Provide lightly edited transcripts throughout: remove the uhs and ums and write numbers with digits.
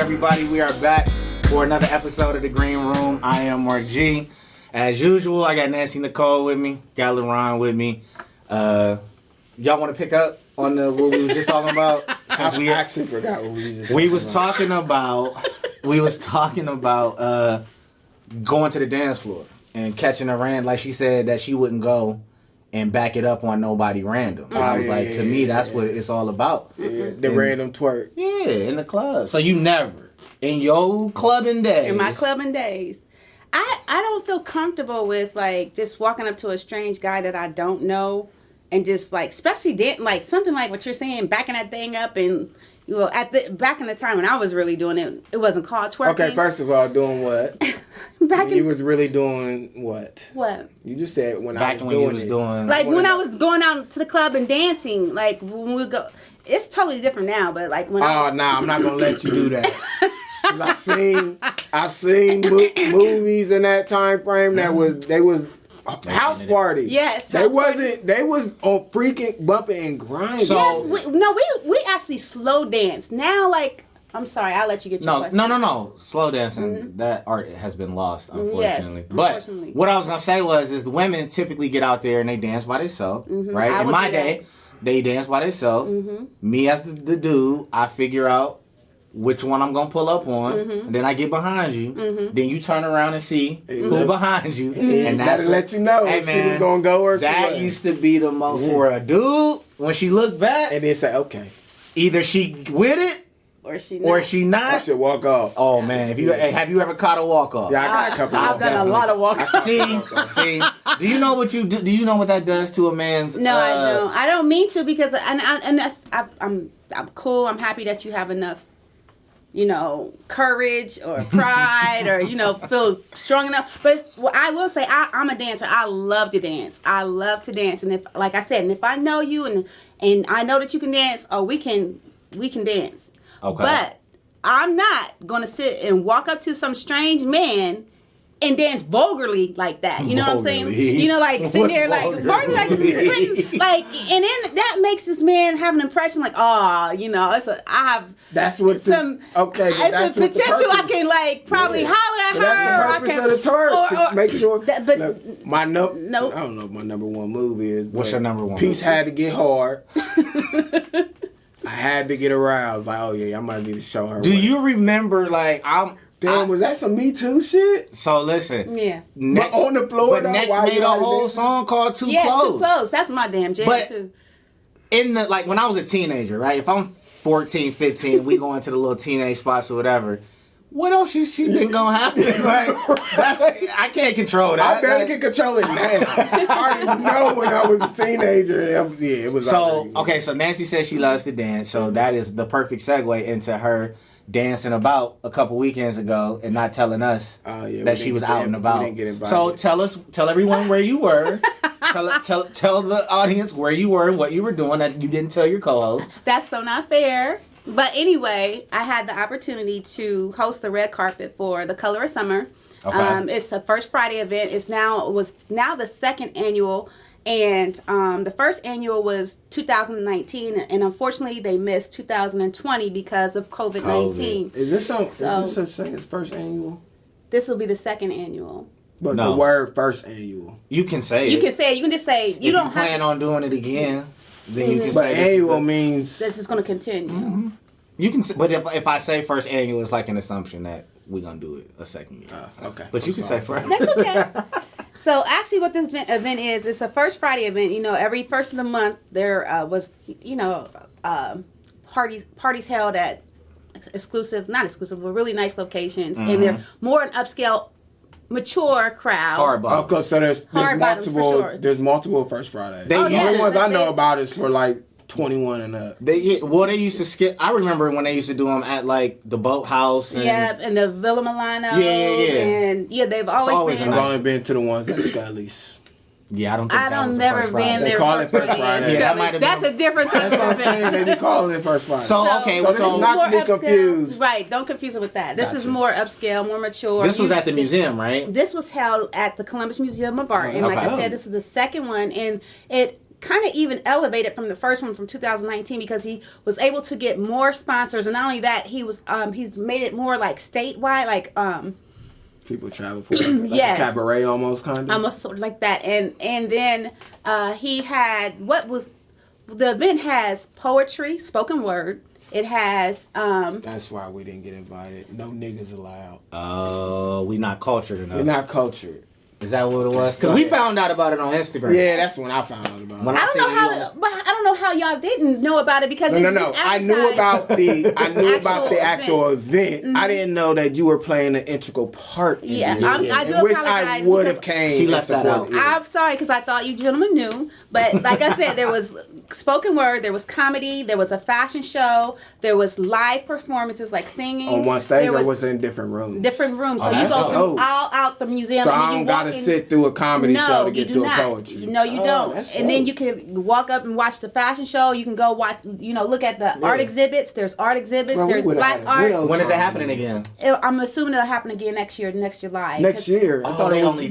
everybody? We are back for another episode of The Green Room. I am Mark G. As usual, I got Nancy Nicole with me, got LaRon with me. Y'all want to pick up on what we was just talking about? Since we actually forgot what we was talking about. We was talking about going to the dance floor and catching a random. Like she said that she wouldn't go and back it up on nobody random. I was like, to me, that's what it's all about. Yeah, the random twerk. Yeah, in the club. So you never, in your clubbing days. In my clubbing days. I don't feel comfortable with, like, just walking up to a strange guy that I don't know and just, like, especially, like, something like what you're saying, backing that thing up and... Well, back in the time when I was really doing it, it wasn't called twerking. Okay, first of all, doing what? You was really doing what? What? You just said when back I was doing like when I was going out to the club and dancing, like when we go. It's totally different now, but like when I'm not gonna let you do that. 'Cause I seen movies in that time frame that was house parties. Yes, they was on freaking bumping and grinding. So, yes, we actually slow dance now. Like, I'm sorry, I'll let you get your question. No. Slow dancing, that art has been lost, unfortunately. Yes, but unfortunately. what I was gonna say is the women typically get out there and they dance by themselves, right? In my day, they dance by themselves. Me as the dude, I figure out which one I'm gonna pull up on, and then I get behind you. Then you turn around and see who behind you, and that's let you know if she was gonna go or that used to be the most for a dude when she looked back, and then say, okay, either she with it or she not. I should walk off. Oh man, have you ever caught a walk off? Yeah, I got a couple. I've done a lot of walk offs. See. Do you know what you do? Do you know what that does to a man's? No, I don't. I don't mean to because I'm cool. I'm happy that you have enough, courage or pride or, feel strong enough. But I will say I'm a dancer. I love to dance. And if, like I said, and if I know you and I know that you can dance, we can dance. Okay. But I'm not going to sit and walk up to some strange man and dance vulgarly like that. You know what I'm saying? Like sitting there like, and then that makes this man have an impression like, that's what it's a potential I can probably holler at her. That's the purpose of the twerk, to make sure. I don't know what my number one move is. What's your number one? Peace had to get hard. I had to get aroused. Like, oh yeah, I might need to show her. Do you remember was that some Me Too shit? So listen. Yeah. Next, on the floor. But Next made a whole song called Too Close. Too Close. That's my damn jam too. In when I was a teenager, right? If I'm 14, 15, we go into the little teenage spots or whatever. What else you think gonna happen? I can't control that. I barely can control it now. I already know when I was a teenager. It was. So okay, so Nancy says she loves to dance, so that is the perfect segue into her dancing about a couple weekends ago and not telling us that she was out and about. So tell everyone where you were. tell the audience where you were and what you were doing that you didn't tell your co-host. That's so not fair. But anyway, I had the opportunity to host the red carpet for the Color of Summer. Okay. It's a first Friday event. It was now the second annual. And the first annual was 2019, and unfortunately they missed 2020 because of COVID-19. Is there such thing as first annual? This will be the second annual. But the word first annual. You can say it. You can say it. You can just say you don't plan on doing it again. Then you can but say annual means this is going to continue. Mm-hmm. You can, but if I say first annual, it's like an assumption that we're gonna do it a second year. Okay. But you can say first. That's okay. So actually, what this event is, it's a first Friday event. Every first of the month there was parties held at not exclusive, but really nice locations, and they're more an upscale, mature crowd. Hard bottoms. Okay, so there's multiple. Sure. There's multiple first Fridays. The ones I know about is for 21 and up. They used to skip. I remember when they used to do them at the Boathouse. And the Villa Milano. Yeah. And they've always been. I've only been to the ones at Scully's. Yeah, I don't think that was the never first been Friday. there. They call it First Friday. Yeah, that might have That's been. a different type of event. They be calling it First Friday. So not to be confused. Right, don't confuse it with that. This is more upscale, more mature. This was at the museum, right? This was held at the Columbus Museum of Art, and like I said, this is the second one, and kind of even elevated from the first one from 2019 because he was able to get more sponsors, and not only that, he's made it more like statewide, like people travel for it, like yes, a cabaret almost kind of, almost sort of like that, and then he had the event has poetry, spoken word. It has that's why we didn't get invited. No niggas allowed. Oh, we not cultured enough. We're not cultured. Is that what it was? Because we found out about it on Instagram. Yeah, that's when I found out about it. I don't know how y'all didn't know about it because no. I knew about the actual event. Mm-hmm. I didn't know that you were playing an integral part. In I do apologize. Which I would have came. She left that out. I'm sorry because I thought you gentlemen knew, but like I said, there was spoken word, there was comedy, there was a fashion show, there was live performances like singing on one stage. Or was in different rooms. Different rooms. So you go through all out the museum. So I don't gotta sit through a comedy show to get to a poetry. No, you don't. And then you can walk up and watch the fashion show. You can go watch, look at the art exhibits. There's art exhibits. There's black art. When is it happening again? I'm assuming it'll happen again next July. Next year. I thought they only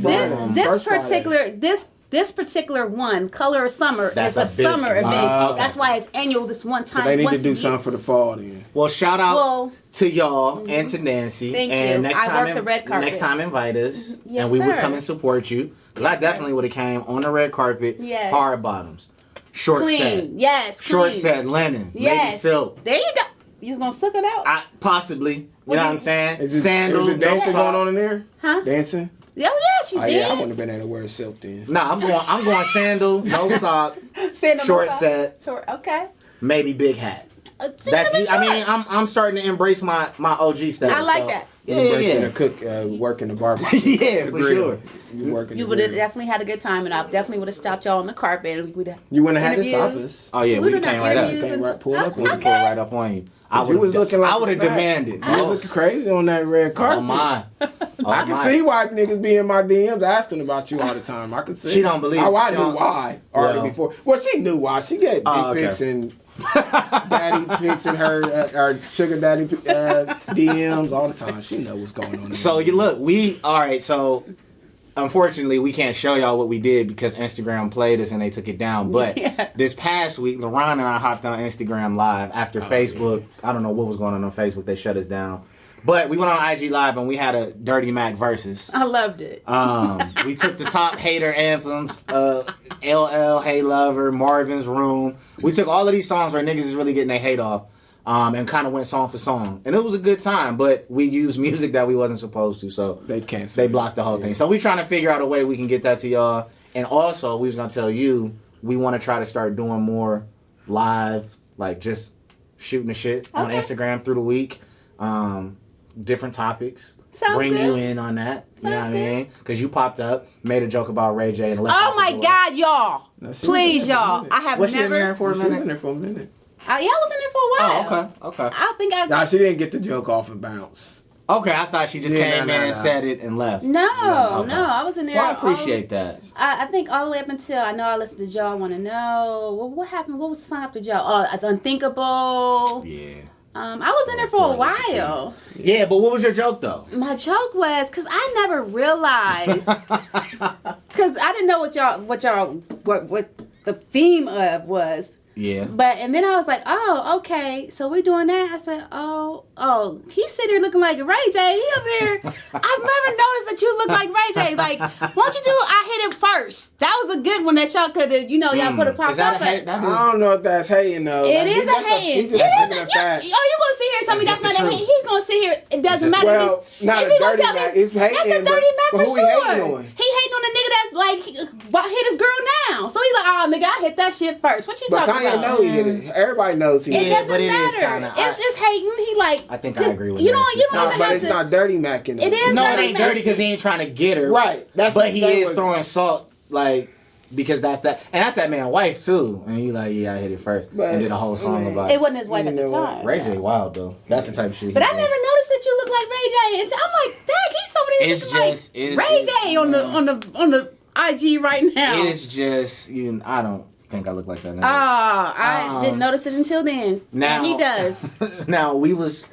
This particular one, Color of Summer, is a summer event. That's why it's annual this one time. So they need to do something for the fall then. Well, shout out to y'all and to Nancy. Thank and you. I work the red carpet. Next time invite us yes, and we sir. would come and support you. Because I definitely would have came on the red carpet, yes. hard bottoms, short clean. set. Yes, short clean. set, linen, yes. maybe silk. There you go. You just gonna suck it out? Possibly. You know what I'm saying? Sandals. Is it dancing going on in there? Huh? Dancing? Oh yeah, she did. Yeah, I wouldn't have been able to wear silk then. Nah, I'm going sandal, no sock, short set. Okay. Maybe big hat. I'm starting to embrace my OG stuff. I like that. Yeah. Cook, work in the barbecue. Yeah, for sure. You would have definitely had a good time, and I definitely would have stopped y'all on the carpet. And you wouldn't have had to stop us. Oh yeah, we came right up. Pull right up on you. I would have demanded. You was looking crazy on that red carpet. Oh my. I can see why niggas be in my DMs asking about you all the time. I can see. She don't believe. I knew why already before. Well, she knew why. She get dick pics and daddy pics in her sugar daddy DMs all the time. She know what's going on. So you look, so unfortunately we can't show y'all what we did because Instagram played us and they took it down. But this past week, LaRon and I hopped on Instagram Live after Facebook. Yeah. I don't know what was going on Facebook. They shut us down. But we went on IG Live and we had a Dirty Mac versus. I loved it. We took the top hater anthems, LL, Hey Lover, Marvin's Room. We took all of these songs where niggas is really getting their hate off and kind of went song for song. And it was a good time, but we used music that we wasn't supposed to, so they blocked the whole thing. So we trying to figure out a way we can get that to y'all. And also, we was going to tell you, we want to try to start doing more live, like just shooting the shit on Instagram through the week. Different topics. Bring you in on that. You know what I mean? Because you popped up, made a joke about Ray J. And oh my God, y'all. Please, y'all. I have never. Was she in there for a minute? She was in there for a minute. I was in there for a while. Oh, okay. I think Nah, she didn't get the joke off and bounce. Okay, I thought she just came in and said it and left. No, I was in there. Well, I appreciate that. I think all the way up until I know I listened to Joe. I Want to Know. Well, what happened? What was the song after Joe? Oh, Unthinkable. Yeah. I was in there for a while. Yeah, but what was your joke though? My joke was because I never realized because I didn't know what the theme of was. Yeah. And then I was like, oh, okay, so we doing that. I said, oh, he's sitting here looking like Ray J. He up here. I've never noticed that you look like Ray J. Like, won't you do I Hit It First? That was a good one that y'all could have, y'all put a pop up. I don't know if that's hating though. It is a hating. It is a you gonna sit here and tell me that's not a hate? He's gonna sit here. It doesn't matter. Well, not a dirty Mac. It's hating. That's a dirty Mac for sure. He hating on a nigga that like hit his girl now. So he's like, oh nigga, I hit that shit first. What you talking about? Know he hit it. Everybody knows he hit it. It doesn't matter. It's hating. He like. I think I agree with you. You don't even but have it's not dirty Mac in it. It is. No, it ain't dirty because he ain't trying to get her. Right. But he is throwing salt like. Because that's that man's wife too, and he like I hit it first and did a whole song about it. It wasn't his wife at the time. Ray J wild though. That's the type of shit. But I never noticed that you look like Ray J. And I'm like, dang, he's somebody looking like Ray J on the IG right now. It's just I don't think I look like that. I didn't notice it until then. Now and he does. Now we was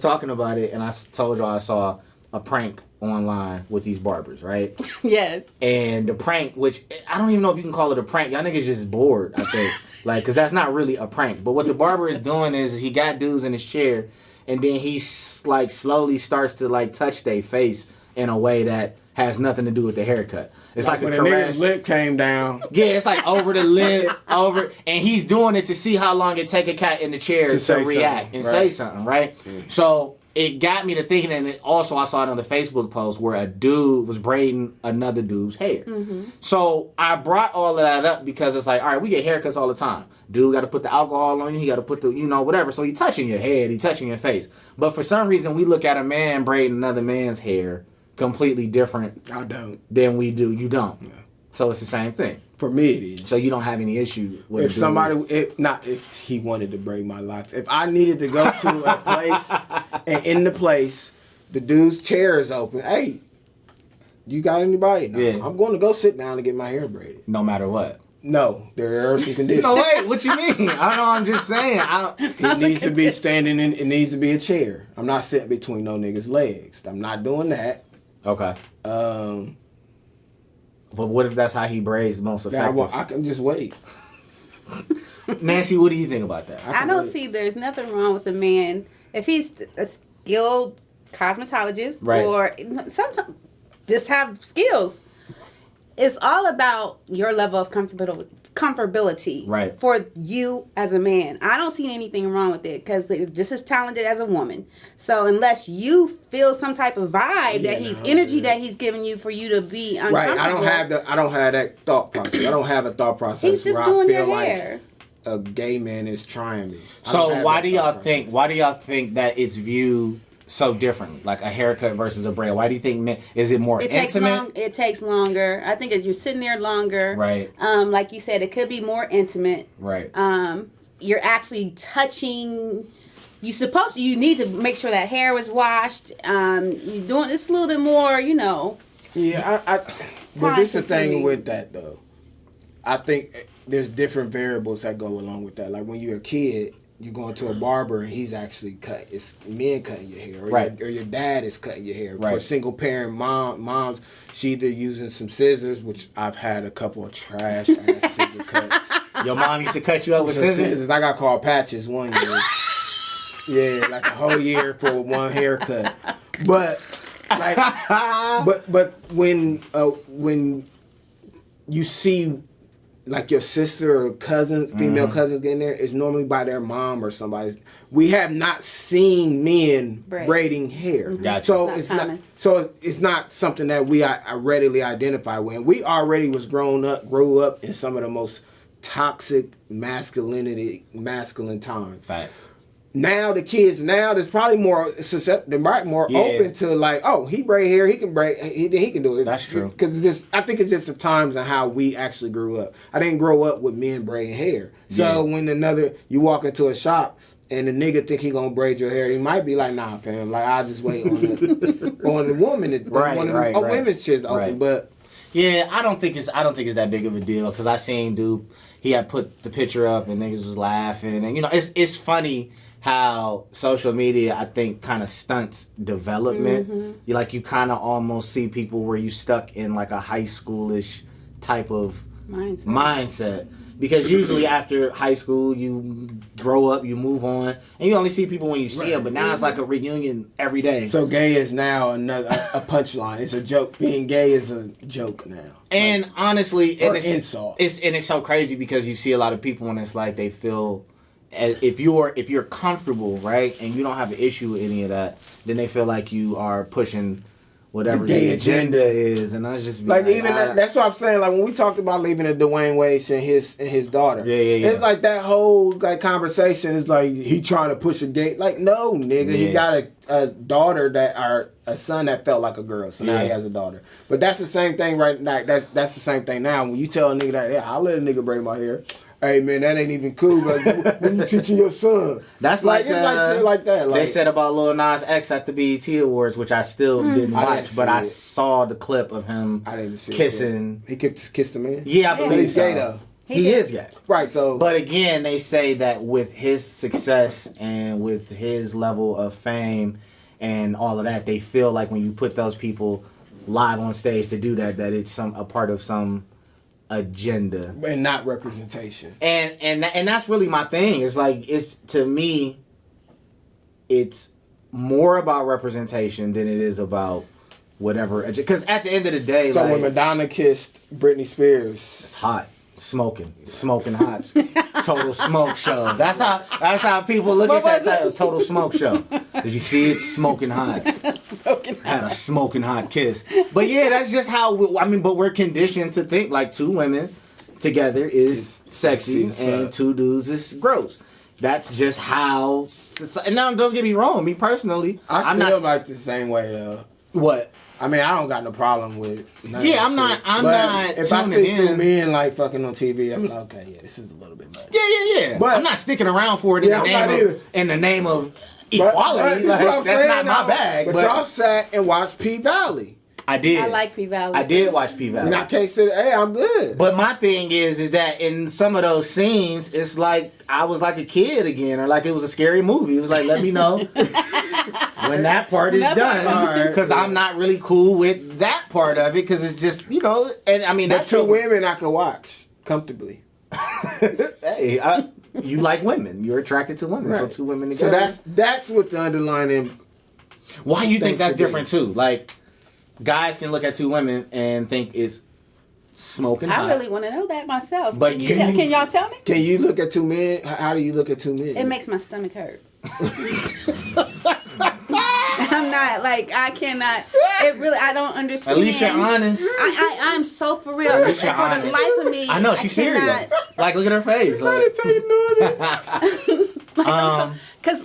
talking about it, and I told y'all I saw a prank online with these barbers, right? Yes. And the prank, which I don't even know if you can call it a prank. Y'all niggas just bored, I think. Like, because that's not really a prank. But what the barber is doing is he got dudes in his chair, and then he like slowly starts to like touch their face in a way that has nothing to do with the haircut. It's like when a caress. Nigga's lip came down. Yeah, it's like over the lip, and he's doing it to see how long it take a cat in the chair to react and say something, right? So it got me to thinking, and also I saw it on the Facebook post where a dude was braiding another dude's hair. So I brought all of that up because it's like, all right, we get haircuts all the time. Dude got to put the alcohol on you. He got to put the, whatever. So he touching your head. He touching your face. But for some reason, we look at a man braiding another man's hair completely different. I don't. Than we do. You don't. Yeah. So it's the same thing. For me, it is. So you don't have any issue with if somebody, not if he wanted to braid my locks. If I needed to go to a place and in the place, the dude's chair is open. Hey, you got anybody? No, yeah. I'm going to go sit down and get my hair braided. No matter what. No, there are some conditions. No, wait, what you mean? I don't know, I'm just saying. It needs to be standing in, it needs to be a chair. I'm not sitting between no nigga's legs. I'm not doing that. Okay. But what if that's how he braids most effective? I can just wait. Nancy, what do you think about that? I don't see there's nothing wrong with a man if he's a skilled cosmetologist or sometimes just have skills. It's all about your level of comfortability for you as a man. I don't see anything wrong with it because this is talented as a woman. So unless you feel some type of vibe that he's energy that he's giving you for you to be uncomfortable. Right. I don't have that thought process. I don't have a thought process. He's just doing your hair. A gay man is trying me. So why do y'all think that it's viewed so differently, like a haircut versus a braid? Why do you think men, is it more intimate? It takes longer. I think if you're sitting there longer, right? Like you said, it could be more intimate, right? You're actually touching. You need to make sure that hair was washed. You're doing this a little bit more, Yeah, but this is the thing with that though. I think there's different variables that go along with that. Like when you're a kid, you go into a barber and he's actually it's men cutting your hair, or your dad is cutting your hair. For single parent moms, she either using some scissors, which I've had a couple of trash ass scissor cuts. Your mom used to cut you up with scissors? I got called patches one year. Yeah, like a whole year for one haircut. But but when you see like your sister or cousin, female cousins getting there, it's normally by their mom or somebody. We have not seen men braiding hair. Gotcha. So it's not something that I readily identify with. We already grew up in some of the most toxic masculine times. Facts. Now the kids there's probably more open to like, oh, he braid hair, he can braid, he can do it. That's true. Because I think it's just the times and how we actually grew up. I didn't grow up with men braiding hair. So when you walk into a shop and the nigga think he gonna braid your hair, he might be like, nah, fam, like I'll just wait on the woman. Women's shit's open, but. Yeah, I don't think it's that big of a deal because I seen dude, he had put the picture up and niggas was laughing, and it's funny how social media, I think, kind of stunts development. You kind of almost see people where you stuck in like a high schoolish type of mindset. Because usually after high school, you grow up, you move on, and you only see people when you see them. But now it's like a reunion every day. So gay is now a punchline. It's a joke. Being gay is a joke now. And honestly, it's insult. It's so crazy because you see a lot of people and it's like they feel if you're comfortable, right, and you don't have an issue with any of that, then they feel like you are pushing whatever the agenda is, and I was just like even that's what I'm saying. Like when we talked about leaving the Dwayne Wade and his daughter, it's like that whole like conversation is like he trying to push a gay. Like no, nigga, he got a daughter a son that felt like a girl, so now he has a daughter. But that's the same thing right now. That's the same thing now. When you tell a nigga that, I'll let a nigga braid my hair. Hey man, that ain't even cool. Like, when you teaching your son, that's like it's like shit like that. Like, they said about Lil Nas X at the BET Awards, which I still didn't watch, but I saw the clip of him kissing. He kissed the man. Yeah, I believe so. Gay, though. He is gay, right? So, but again, they say that with his success and with his level of fame and all of that, they feel like when you put those people live on stage to do that it's a part of some agenda and not representation. And that's really my thing. It's like, it's, to me, it's more about representation than it is about whatever. Because at the end of the day, so like, when Madonna kissed Britney Spears, it's hot. Smoking hot, total smoke shows. That's how people look at that title, total smoke show. Did you see it? Smoking hot. Had a smoking hot kiss. But yeah, that's just how. But we're conditioned to think like two women together is sexy and two dudes is gross. That's just how. And now, don't get me wrong. Me personally, I'm not like the same way though. What? I mean, I don't got no problem with. Yeah, I'm not. If I see two men like fucking on TV, I'm like, okay, yeah, this is a little bit much. Yeah. But I'm not sticking around for it in the name of equality. That's not my bag. But y'all sat and watched P Valley. I did. I like P Valley. I did watch P Valley. And I can't say, hey, I'm good. But my thing is that in some of those scenes, it's like I was like a kid again, or like it was a scary movie. It was like, let me know when that part is done, because I'm not really cool with that part of it, because it's just, and I mean, that's two women I can watch comfortably. Hey, you like women. You're attracted to women, right. So two women together. So that's what the underlying. Why you think that's different too? Like, guys can look at two women and think it's smoking hot. I really want to know that myself. But can y'all tell me? Can you look at two men? How do you look at two men? It makes my stomach hurt. I'm not, like, I cannot. It really, I don't understand. At least you're honest. I'm so for real. At least you're for honest. the life of me, I know, she's serious. Like, look at her face. Like,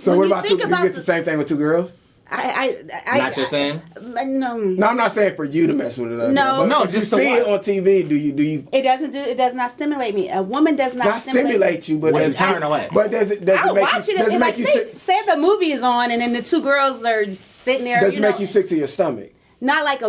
so what about you get the same thing with two girls? Not your thing? No. No, I'm not saying for you to mess with it. No. No, just to see it on TV. Do you? It does not stimulate me. A woman does not stimulate you, but you turn away. But does it I'll make watch you, it. Like, say if the movie is on and then the two girls are sitting there. Does it make you sick to your stomach? Not like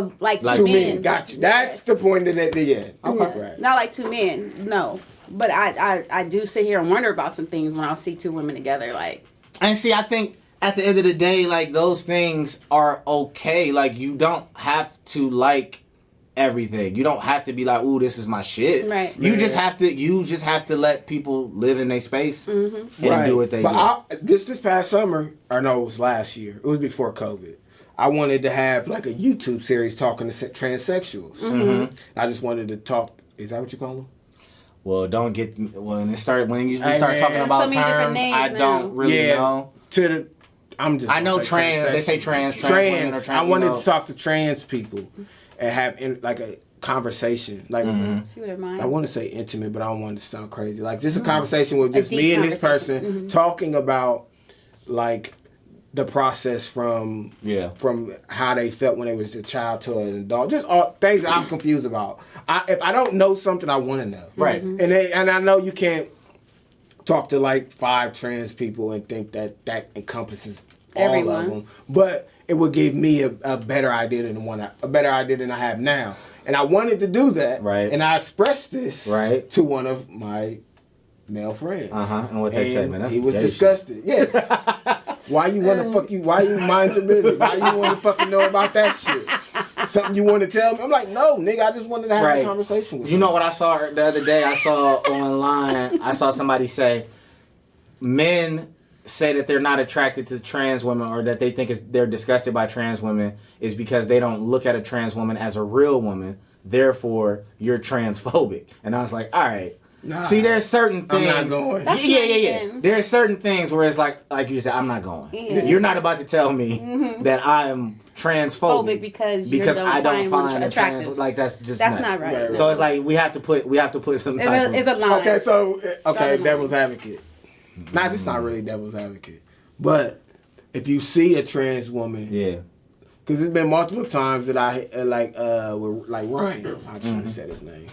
two men. Got you. That's the point of that. Yeah. Okay. Yes. Not like two men. No. But I do sit here and wonder about some things when I see two women together. Like. And see, I think at the end of the day, like, those things are okay. Like, you don't have to like everything. You don't have to be like, ooh, this is my shit. Right. You just have to let people live in their space and do what they do. This past summer, or no, it was last year. It was before COVID. I wanted to have like a YouTube series talking to transsexuals. Mm-hmm. I just wanted to talk. Is that what you call them? Well, when you start talking about terms, I don't really know. I know trans. They say trans women or trans. I wanted to talk to trans people and have like a conversation. Like, I want to say intimate, but I don't want it to sound crazy. Like, just a conversation with just me and this person talking about like the process from how they felt when they was a child to an adult. Just all things that I'm confused about. If I don't know something, I want to know. Right. And I know you can't talk to like 5 trans people and think that encompasses all of them. But it would give me a better idea than I have now. And I wanted to do that. Right. And I expressed this to one of my male friends. And what they said, man, that's he was disgusted. Yes. Why you want to why you mind your business? Why you want to fucking know about that shit? Something you want to tell me? I'm like, no, nigga, I just wanted to have a conversation with you. You know what I saw the other day? I saw online, I saw somebody say, men say that they're not attracted to trans women, or that they think they're disgusted by trans women, is because they don't look at a trans woman as a real woman. Therefore, you're transphobic. And I was like, all right. Nah, see, there's certain things. I'm not going. Yeah. There are certain things where it's like you said, I'm not going. Yeah. You're not about to tell me that I am transphobic because I don't find attractive. Like, that's nuts. Not right. So it's like we have to put some type it's a line. Okay, devil's advocate. This is not really devil's advocate, but if you see a trans woman, because there's been multiple times that I with like Ryan, I shouldn't have said his name,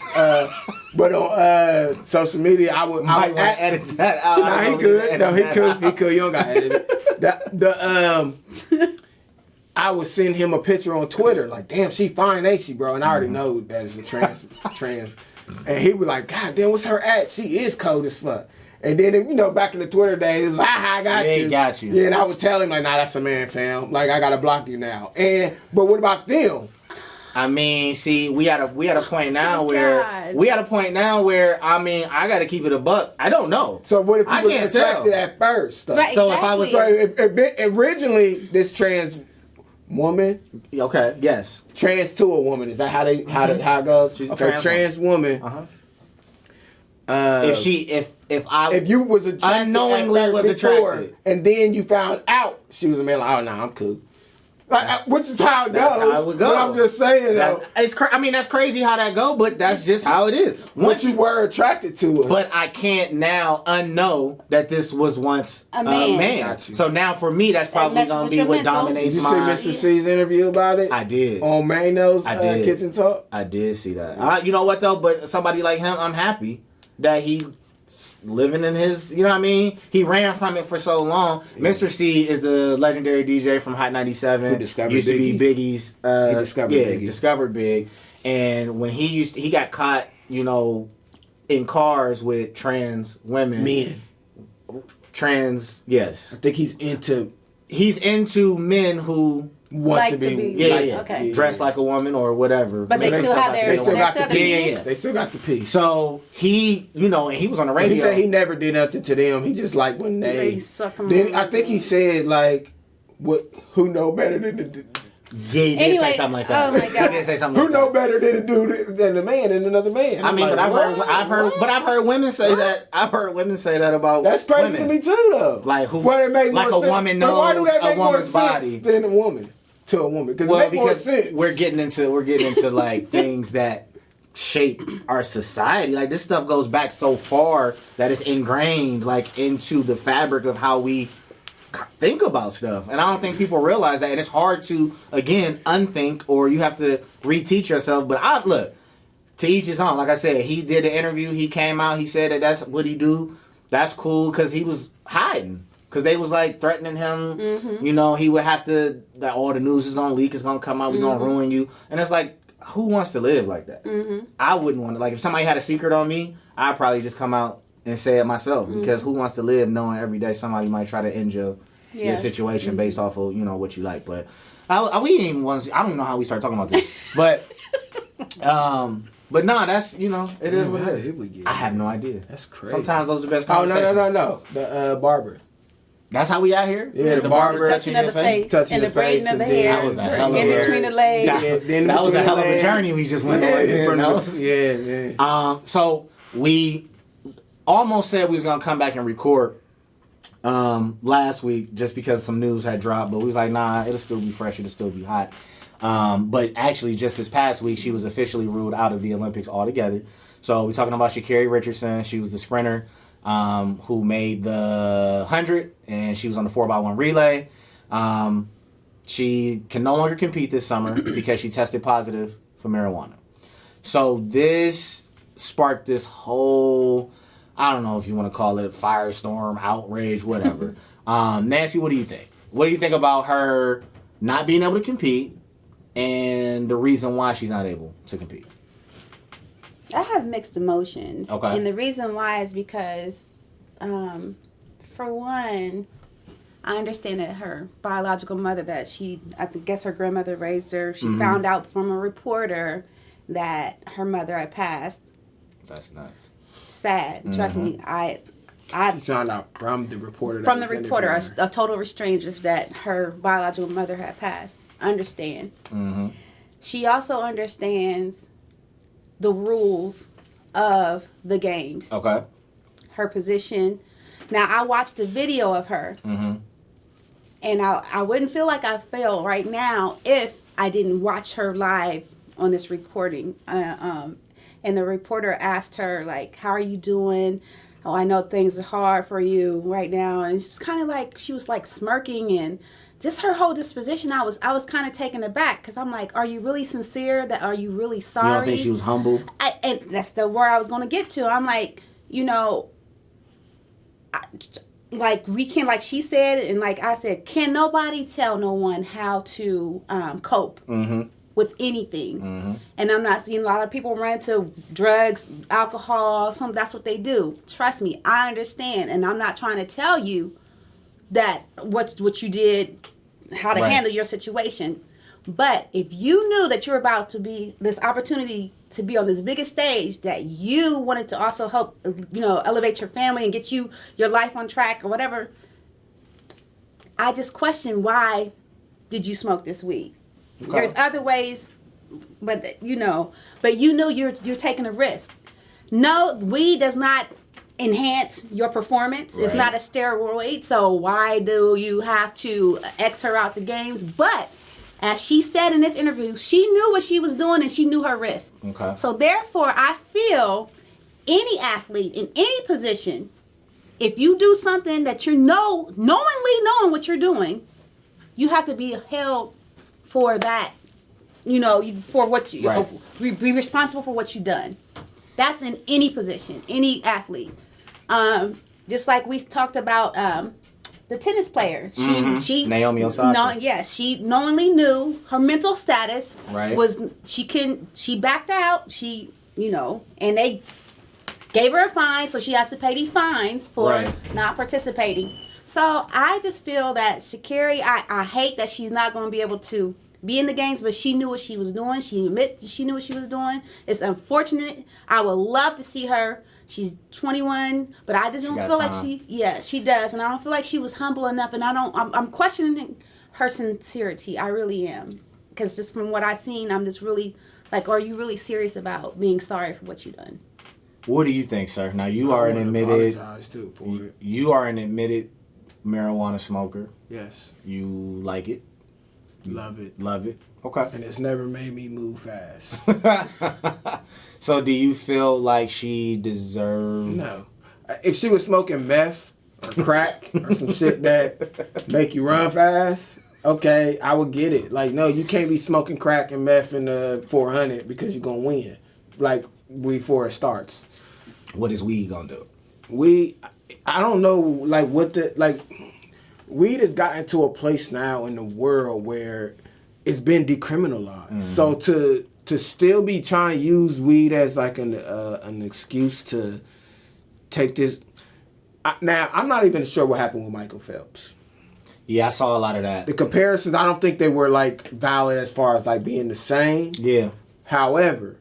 but on social media I would edit that out. No, he could. No, he could. You don't got to edit it. I would send him a picture on Twitter, like, damn, she fine, ain't she, bro? And I already know that it's a trans, and he was like, God damn, what's her at? She is cold as fuck. And then, back in the Twitter days, it was like, I got you. Got you. Yeah, and I was telling him, like, nah, that's a man, fam. Like, I got to block you now. But what about them? I mean, see, we at a point now where I mean, I got to keep it a buck. I don't know. So what if people were attracted at first? Right, so exactly. if originally this trans woman, okay, yes, trans to a woman, is that how it goes? She's okay, trans woman. If you was attracted unknowingly was attracted, and then you found out she was a man, like, oh no, I'm cool. Which is how it goes. That's how it would go. But I'm just saying, I mean, that's crazy how that go, but that's just how it is. Once you were attracted to her. But I can't now unknow that this was once a man. So now for me, that's probably going to be what dominates my... Did you see Mr. C's interview about it? I did. On Mayno's Kitchen Talk? I did see that. You know what, though? But somebody like him, I'm happy that he... living in his, you know what I mean? He ran from it for so long. Yeah. Mr. C is the legendary DJ from Hot 97. Used to be Biggie's. He discovered Big. And when he got caught, in cars with trans women. Men. Trans, yes. I think he's into men who want to be dressed like a woman or whatever. But they still have their... They still got the piece. They still got the piece. So he, and he was on the radio. He said he never did nothing to them. He just like when they suck them. Then I think he said like, who know better than the... Yeah, he did say something like that. Oh my God. He did say something who know better than a dude than a man and another man? I mean, like, but I've heard women say that. I've heard women say that about That's crazy women. To me too, though. Like who? Well, it made like more a woman knows a woman's body than a woman to a woman. Because we're getting into like things that shape our society. Like this stuff goes back so far that it's ingrained like into the fabric of how we think about stuff, and I don't think people realize that, and it's hard to again unthink, or you have to reteach yourself. But look, to each his own. Like I said, he did the interview, he came out, he said that that's what he do. That's cool because he was hiding, because they was like threatening him. Mm-hmm. He would have to, that all the news is gonna leak, it's gonna come out, we're gonna ruin you, and it's like, who wants to live like that? Mm-hmm. I wouldn't want to. Like if somebody had a secret on me, I'd probably just come out and say it myself, because who wants to live knowing every day somebody might try to end your situation based off of what you like. But we ain't even I don't even know how we started talking about this, but no, that's it is what it is. I have no idea. That's crazy. Sometimes those are the best conversations. No. The barber. That's how we out here? Yeah, the barber touching of the face, and the braiding of the hair, that was a hell of in between the legs. That was a hell of a journey we just went on. Yeah. So we almost said we was gonna come back and record last week just because some news had dropped, but we was like, nah, it'll still be fresh, it'll still be hot. But actually, just this past week, she was officially ruled out of the Olympics altogether. So we're talking about Sha'Carri Richardson. She was the sprinter who made the 100, and she was on the 4x1 relay. She can no longer compete this summer because she tested positive for marijuana. So this sparked this whole, I don't know if you want to call it firestorm, outrage, whatever. Nancy, what do you think? What do you think about her not being able to compete and the reason why she's not able to compete? I have mixed emotions. Okay. And the reason why is because, for one, I understand that her biological mother, I guess her grandmother raised her. She found out from a reporter that her mother had passed. That's nice. Sad. Trust me, I found out from the reporter. From the reporter, a total stranger, that her biological mother had passed. Understand. Mm-hmm. She also understands the rules of the games. Okay. Her position. Now, I watched the video of her, and I wouldn't feel like I failed right now if I didn't watch her live on this recording. And the reporter asked her, like, how are you doing? Oh, I know things are hard for you right now. And it's kind of like she was like smirking, and just her whole disposition. I was kind of taken aback, because I'm like, are you really sincere? Are you really sorry? You don't think she was humble? And that's the word I was going to get to. I'm like, like we can, like she said, and like I said, can nobody tell no one how to cope? Mm-hmm. with anything. And I'm not seeing a lot of people run to drugs, alcohol, that's what they do. Trust me, I understand. And I'm not trying to tell you that what you did, how to handle your situation. But if you knew that you're about to be this opportunity to be on this biggest stage, that you wanted to also help, elevate your family and get your life on track or whatever, I just question, why did you smoke this weed? Okay. There's other ways, but you know you're taking a risk. No, weed does not enhance your performance. Right. It's not a steroid, so why do you have to X her out the games? But as she said in this interview, she knew what she was doing and she knew her risk. Okay. So therefore, I feel any athlete in any position, if you do something that you knowingly knowing what you're doing, you have to be held for that. For what you be responsible for what you've done. That's in any position, any athlete. Just like we talked about the tennis player. She Naomi Osaka. She knowingly knew her mental status was she backed out. She and they gave her a fine, so she has to pay these fines for not participating. So I just feel that Sha'Carri, I hate that she's not going to be able to be in the games, but she knew what she was doing. She admitted she knew what she was doing. It's unfortunate. I would love to see her. She's 21, but I just don't feel like she does. And I don't feel like she was humble enough. And I'm questioning her sincerity. I really am. Because just from what I've seen, I'm just really like, are you really serious about being sorry for what you've done? What do you think, sir? Now, you are an admitted marijuana smoker. Yes. You like it? Love it. Love it. Okay. And it's never made me move fast. So do you feel like she deserved... No. If she was smoking meth or crack or some shit that make you run fast, okay, I would get it. Like, no, you can't be smoking crack and meth in the 400 because you're going to win. Like, before it starts. What is weed going to do? I don't know, like, weed has gotten to a place now in the world where it's been decriminalized. Mm-hmm. So to still be trying to use weed as like an excuse to take this. Now, I'm not even sure what happened with Michael Phelps. Yeah, I saw a lot of that. The comparisons, I don't think they were like valid as far as like being the same. Yeah. However,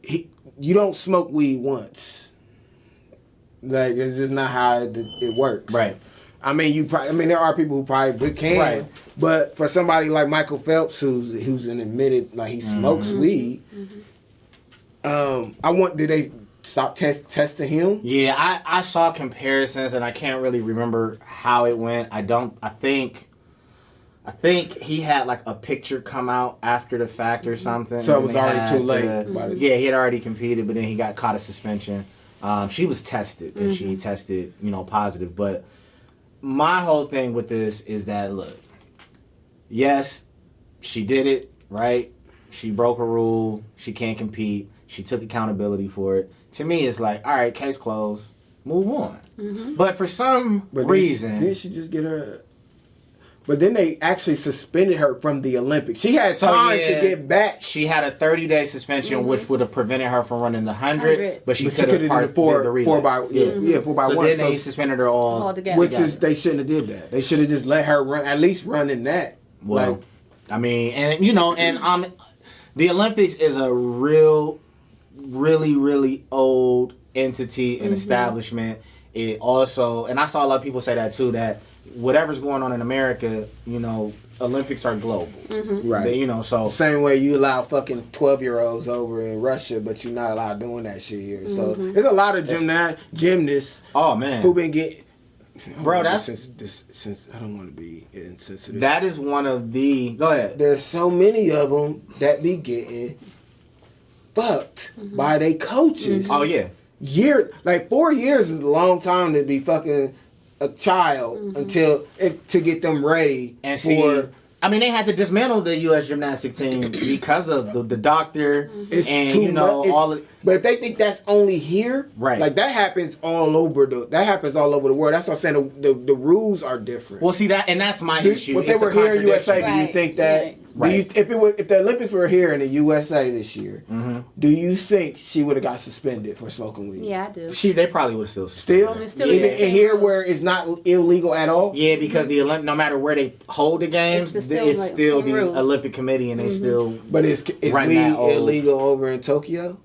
you don't smoke weed once. Like, it's just not how it works. Right. I mean, there are people who probably can. Right. But for somebody like Michael Phelps, who's an admitted, like, he smokes weed, did they stop testing him? Yeah, I saw comparisons, and I can't really remember how it went. I think he had like a picture come out after the fact or something. So it was already too late. Yeah, he had already competed, but then he got caught a suspension. She was tested, and she tested, positive. But my whole thing with this is that, look, yes, she did it, right? She broke a rule. She can't compete. She took accountability for it. To me, it's like, all right, case closed. Move on. Mm-hmm. But for some reason... Didn't she just get her... But then they actually suspended her from the Olympics. She had time to get back. She had a 30-day suspension, which would have prevented her from running the 100, but she could have did the relay. 4x1. So then they suspended her all together. Which is, they shouldn't have did that. They should have just let her run, at least run in that. Well, the Olympics is a really, really old entity and establishment. It also, and I saw a lot of people say that too, that whatever's going on in America, Olympics are global. Mm-hmm. Right. So... Same way you allow fucking 12-year-olds over in Russia, but you're not allowed doing that shit here. Mm-hmm. So there's a lot of gymnasts who been getting... Bro, that's... Since I don't want to be insensitive. That is one of the... Go ahead. There's so many of them that be getting fucked by their coaches. Mm-hmm. Oh, yeah. 4 years is a long time to be fucking a child to get them ready and they had to dismantle the U.S. gymnastic team because of the doctor all of. But if they think that's only here, right? Like that happens all over the world. That's what I'm saying. The rules are different. Well, see that, and that's my issue. If they were here in USA, do you think that Right. If the Olympics were here in the USA this year, do you think she would have got suspended for smoking weed? Yeah, I do. They probably would still even here where it's not illegal at all. Yeah, because no matter where they hold the games, it's still the Olympic Committee, and they still. But is weed illegal over in Tokyo?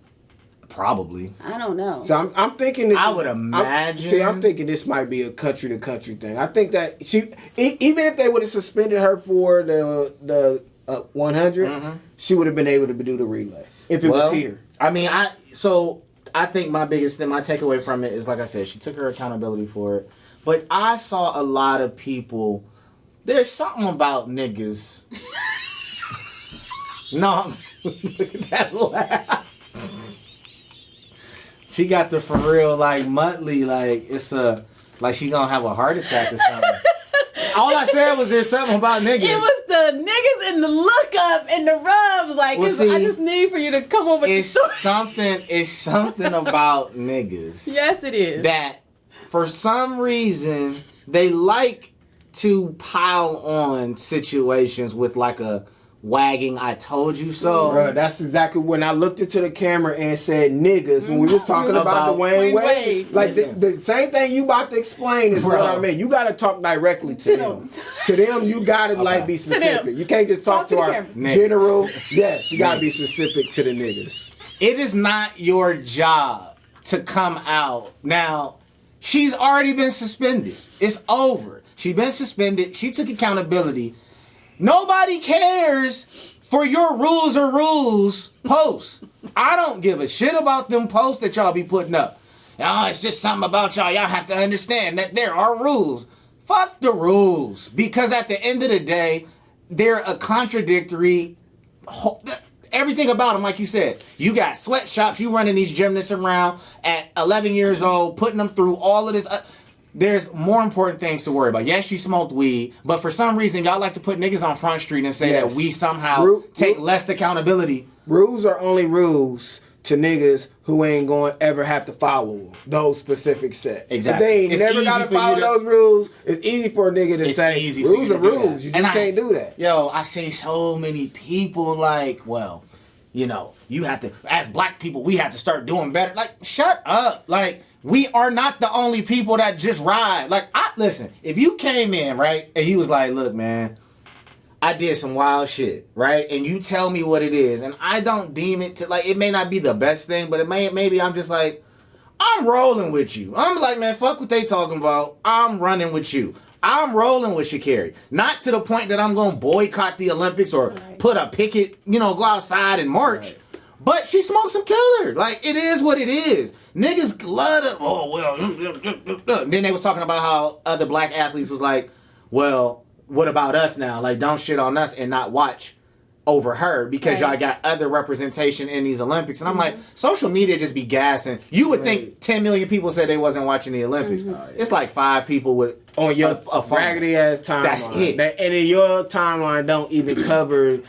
Probably. I don't know. So I'm thinking this. I would imagine. I'm thinking this might be a country to country thing. I think that even if they would have suspended her for the 100, she would have been able to do the relay if it was here. I mean, I think my biggest thing, my takeaway from it is, like I said, she took her accountability for it. But I saw a lot of people. There's something about niggas. No, look at that laugh. She got the for real like monthly like like she gonna have a heart attack or something. All I said was there's something about niggas. It was the niggas and the look up and the rubs. Like I just need for you to come on with the story. It's something about niggas. Yes, it is. That for some reason they like to pile on situations with like a wagging I told you so. Bruh, that's exactly when I looked into the camera and said niggas when we was talking about Dwayne Wade. Like the same thing you about to explain is what I mean. You gotta talk directly to them. To them you gotta like be specific. You can't just talk to our general. Yes, you gotta be specific to the niggas. It is not your job to come out. Now, she's already been suspended. It's over. She's been suspended. She took accountability. Nobody cares for your rules posts. I don't give a shit about them posts that y'all be putting up. Oh, it's just something about y'all. Y'all have to understand that there are rules. Fuck the rules. Because at the end of the day, they're a contradictory... Everything about them, like you said. You got sweatshops. You running these gymnasts around at 11 years old, putting them through all of this... There's more important things to worry about. Yes, she smoked weed, but for some reason, y'all like to put niggas on Front Street and say that we somehow take less accountability. Rules are only rules to niggas who ain't going to ever have to follow those specific set. Exactly. If they ain't never got to follow those rules, it's easy for a nigga to say, rules are rules. You just can't do that. Yo, I see so many people like, well, you know, you have to, as black people, we have to start doing better. Like, shut up. Like, we are not the only people that just ride. Like, listen, if you came in, right, and you was like, look, man, I did some wild shit, right? And you tell me what it is, and I don't deem it to, like, it may not be the best thing, but maybe I'm just like, I'm rolling with you. I'm like, man, fuck what they talking about. I'm running with you. I'm rolling with Sha'Carri. Not to the point that I'm going to boycott the Olympics or put a picket, you know, go outside and march. Right. But she smoked some killer. Like, it is what it is. Niggas love to, oh, well. Then they was talking about how other black athletes was like, well, what about us now? Like, don't shit on us and not watch over her because y'all got other representation in these Olympics. And I'm like, social media just be gassing. You would think 10 million people said they wasn't watching the Olympics. It's like 5 people with on your a raggedy ass timeline. That's it. And in your timeline don't even cover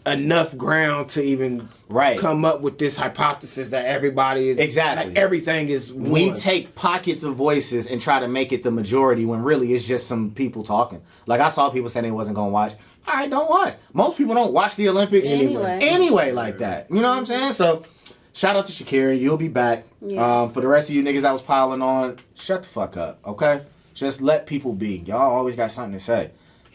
enough ground to even come up with this hypothesis that everybody is exactly like everything is one. We take pockets of voices and try to make it the majority when really it's just some people talking. Like I saw people saying they wasn't gonna watch. All right, don't watch. Most people don't watch the Olympics anyway like that. You know what I'm saying? So shout out to Sha'Carri. You'll be back. Yes. For the rest of you niggas that was piling on, shut the fuck up, okay? Just let people be. Y'all always got something to say.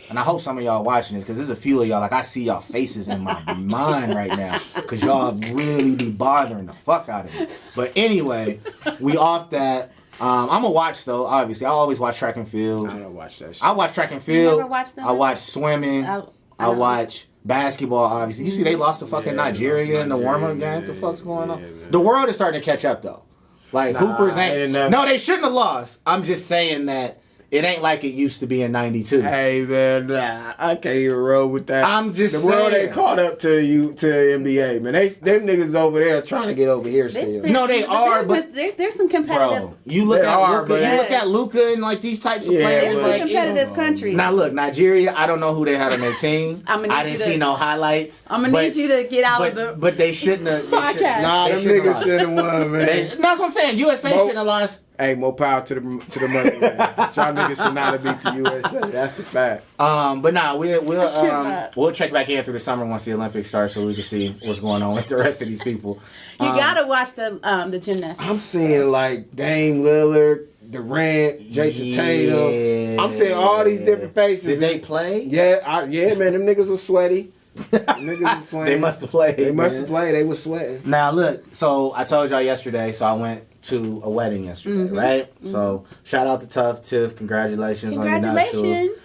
And I hope some of y'all watching this, because there's a few of y'all, like I see y'all faces in my mind right now, because y'all really be bothering the fuck out of me. But anyway, we off that. I'm going to watch, though, obviously. I always watch track and field. I don't watch that shit. I watch track and field. You never watched them? I watch swimming. I watch basketball, obviously. You see they lost to fucking Nigeria in the warm-up game? What the fuck's going on? Man. The world is starting to catch up, though. Like, Hoopers ain't... No, they shouldn't have lost. I'm just saying that it ain't like it used to be in 92. Hey, man, I can't even roll with that. I'm just saying. The world ain't caught up to the NBA, man. Them niggas over there trying to get over here still. No, they are, but there's some competitive. Bro, you look at Luka and like these types of players. There's some competitive countries. Now look, Nigeria, I don't know who they had on their teams. I didn't see no highlights. I'm gonna need you to get out of the. But they shouldn't have. Nah, them niggas shouldn't have won, man. That's what I'm saying. USA shouldn't have lost. Hey, more power to the money, man. Y'all niggas should not have beat the USA. That's a fact. But nah, we'll check back in through the summer once the Olympics start, so we can see what's going on with the rest of these people. You gotta watch the gymnastics. I'm seeing like Dame Lillard, Durant, Jason Tatum. I'm seeing all these different faces. Did they play? Yeah, man. Them niggas are sweaty. They must have played. They must have played. They was sweating. Now look, so I told y'all yesterday. So I went to a wedding yesterday, right? Mm-hmm. So shout out to Tough Tiff. Congratulations on your nuptials.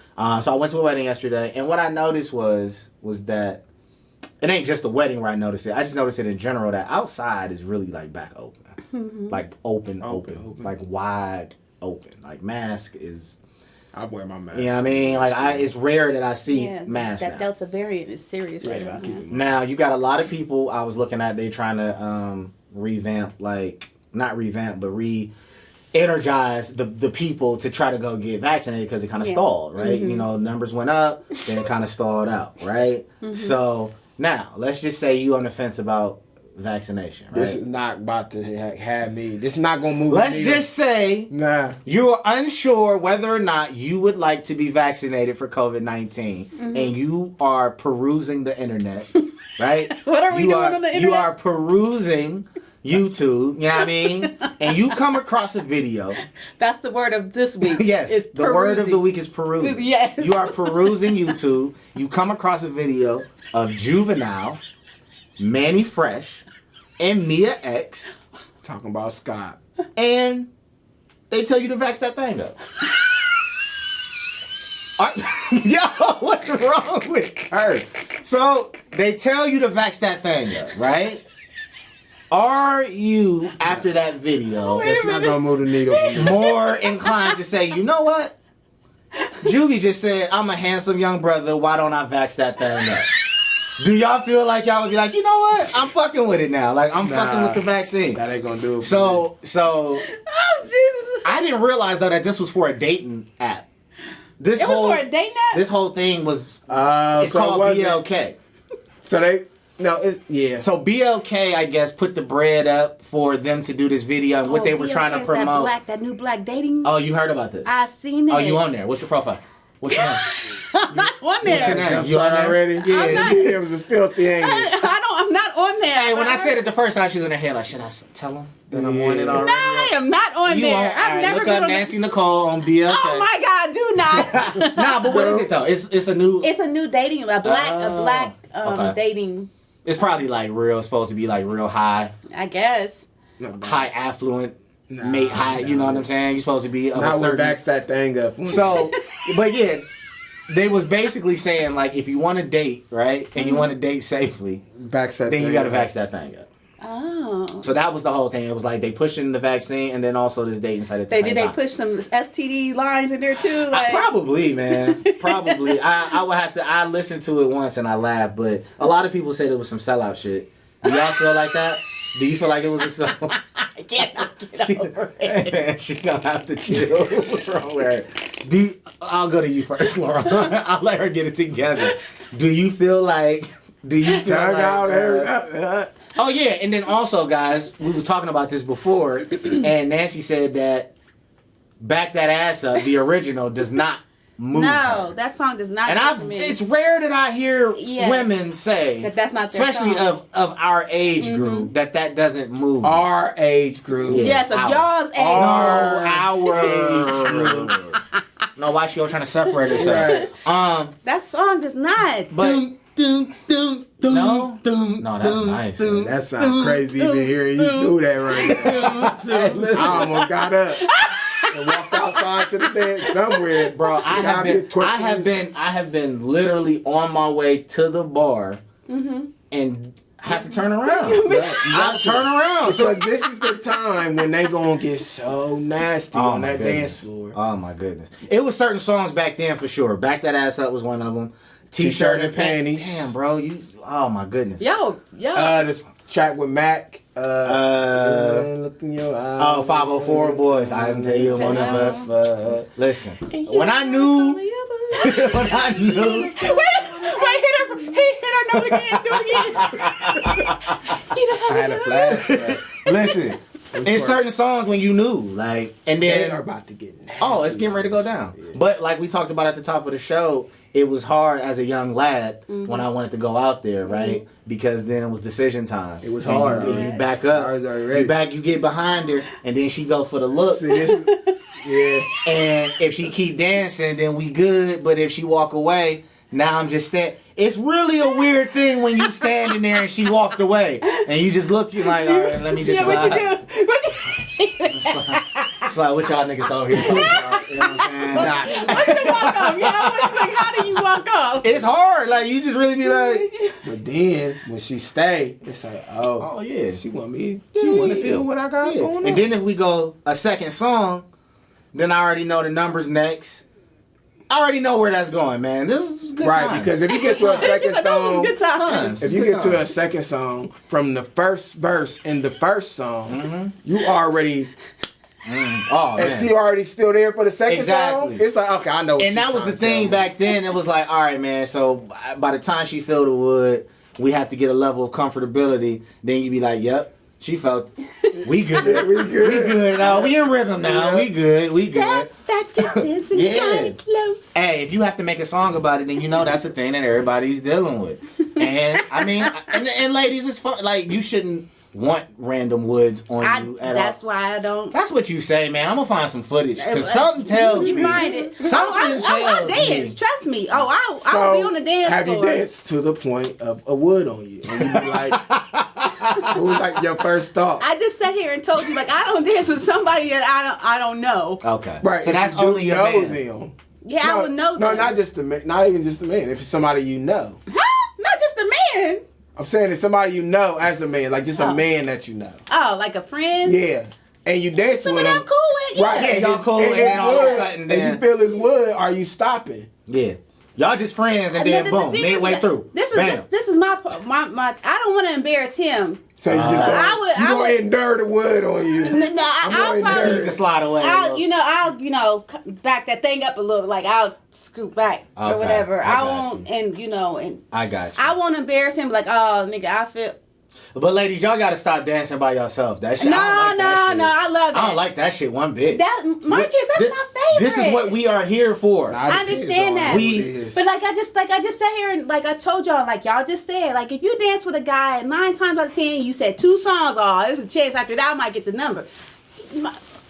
So I went to a wedding yesterday, and what I noticed was that it ain't just the wedding where I noticed it. I just noticed it in general that outside is really like back open, like open, like wide open. Like mask is. I wear my mask. You know what I mean? Like it's rare that I see masks. That Delta variant is serious right now. Now you got a lot of people I was looking at. They trying to revamp, like not revamp, but re-energize the people to try to go get vaccinated because it kind of stalled, right? Mm-hmm. You know, numbers went up, then it kind of stalled out, right? Mm-hmm. So now let's just say you on the fence about vaccination, right? This is not about to have me. This is not gonna move. Let's just say you're unsure whether or not you would like to be vaccinated for COVID-19, and you are perusing the internet, right? What are we doing on the internet? You are perusing YouTube, you know what I mean? And you come across a video. That's the word of this week. Yes, the word of the week is perusing. Yes. You are perusing YouTube. You come across a video of Juvenile, Manny Fresh, and Mia X talking about Scott, and they tell you to vax that thing up. Yo, what's wrong with her? So they tell you to vax that thing up, right? Are you, after that video, that's not gonna move the needle for you, more inclined to say, you know what? Juvie just said, I'm a handsome young brother. Why don't I vax that thing up? Do y'all feel like y'all would be like, you know what? I'm fucking with it now. Like, I'm fucking with the vaccine. That ain't gonna do it. So. Oh, Jesus. I didn't realize, though, that this was for a dating app. Was for a dating app? This whole thing was, it's called BLK. So BLK, I guess, put the bread up for them to do this video and what they were trying to promote. That new black dating. Oh, you heard about this? I seen it. Oh, you on there? What's your profile? What's your name? I'm not on there. What's your name? You on there already? Yeah, it was a filthy, ain't it? I'm not on there. Hey, when I said it the first time, she was in her head like, should I tell him that I'm on it already? No, I am not on there. I've never look up Nancy Nicole on BLK. Oh my God, do not. Nah, but what is it though? It's a new. It's a new dating, a black dating. It's probably like supposed to be like real high. I guess. High affluent. Mate high, you know what I'm saying? You're supposed to be of a certain. Backs that thing up. So, but yeah, they was basically saying like if you want to date, right, and you want to date safely, then you got to vax that thing up. Oh. So that was the whole thing. It was like they pushing the vaccine and then also this dating site at the same time. Did they push some STD lines in there too? Like? Probably, man. Probably. I would have to. I listened to it once and I laughed, but a lot of people said it was some sellout shit. Do y'all feel like that? Do you feel like it was a sellout? I cannot get over it. Man, she gonna have to chill. What's wrong with her? I'll go to you first, Laura. I'll let her get it together. Do you feel like? Oh yeah, and then also, guys, we were talking about this before, and Nancy said that "Back That Ass Up," the original, does not move her. That song does not. And it's rare that I hear women say that's not their especially song. of our age group that doesn't move. Our age group. Yes, of y'all's age. Our group. No, why she all trying to separate herself? Right. That song does not. But. No, that's nice. That sounds crazy even hearing you do that right now. I almost got up and walked outside to the bed somewhere, bro. I have been literally on my way to the bar and have to turn around. I turn around. So this is the time when they gonna get so nasty on that dance floor. Oh my goodness. It was certain songs back then for sure. Back That Ass Up was one of them. T-shirt and panties. Damn, bro. Oh my goodness. Yo. This track with Mac. Look in your eyes. Oh, 504 boys. I didn't tell you one of them. Listen. When I knew. Wait, hit her note again. Do it again. I had a flashback. Listen. in certain songs when you knew, like, and then they are about to get nasty. Oh, it's getting ready to go down. Yeah. But like we talked about at the top of the show, it was hard as a young lad when I wanted to go out there, right? Because then it was decision time. It was hard. You back up, you get behind her, and then she go for the look. Yeah. And if she keep dancing, then we good. But if she walk away, now I'm just standing. It's really a weird thing when you standing there and she walked away, and you just look. You like, all right, let me just. Yeah, what you do? What you? It's like what y'all niggas out here talking about. You know what I'm saying? What's the walk off? You know what's like? How do you walk off? It's hard. Like you just really be like. But then when she stay, it's like, oh yeah, she want me. She want to feel what I got going on. And then if we go a second song, then I already know the numbers next. I already know where that's going, man. This is good times. Right, because if you get to a second song, good times. If you get to a second song from the first verse in the first song, you already. Oh man, and she already still there for the second song. It's like, okay, I know. And that was the thing back then. It was like, all right, man. So by the time she filled the wood, we have to get a level of comfortability. Then you be like, yep. She felt we good. We good now. We in rhythm now. We good. Step back to this and kinda close. Hey, if you have to make a song about it, then you know that's the thing that everybody's dealing with. And I mean, and ladies, it's fun. Like you shouldn't want random woods on you at all. That's why I don't. That's what you say, man. I'm gonna find some footage because something tells me. I dance. Trust me. I'll be on the dance floor. Have you danced to the point of a wood on you? And you be like, what was like your first thought? I just sat here and told you like I don't dance with somebody that I don't know. Okay. Right. So that's only your man. Them. Yeah, I would know them. No, not just the man. Not even just the man. If it's somebody you know. Huh? Not just the man. I'm saying it's somebody you know as a man, like just a man that you know. Oh, like a friend? Yeah. And you dance with him. I'm cool with. Yeah. Right. Yeah, y'all cool and then all of a sudden then. And you feel his wood, are you stopping? Yeah. Y'all just friends and then boom, midway through. This is my I don't want to embarrass him. So you just gonna endure the wood on you. No, I'll probably you can slide away. I'll back that thing up a little, like I'll scoot back or whatever. I won't, and I got you. I won't embarrass him. Like, oh, nigga, I feel. But ladies, y'all gotta stop dancing by yourself. That shit. No, I love it. I don't like that shit one bit. That's my favorite. This is what we are here for. I understand that. But I just sat here and like I told y'all, like y'all just said, like if you dance with a guy 9 times out of 10, you said 2 songs. Oh, there's a chance after that I might get the number.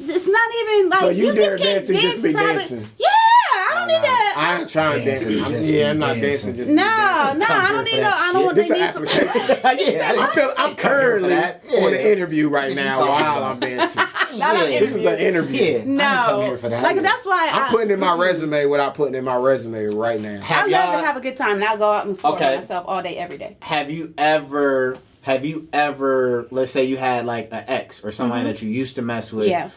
It's not even like so you just can't dancing dance just be dancing. Yeah, I don't need that. I ain't trying to dance. I'm not dancing. Just no, I don't need no. I don't want to need I'm currently on an interview right now while I'm dancing. This is an interview. Yeah, no, like that's why I'm putting in my resume what I'm putting in my resume right now. I love to have a good time, and I'll go out and floor myself all day, every day. Have you ever? Let's say you had like an ex or somebody that you used to mess with. Yeah.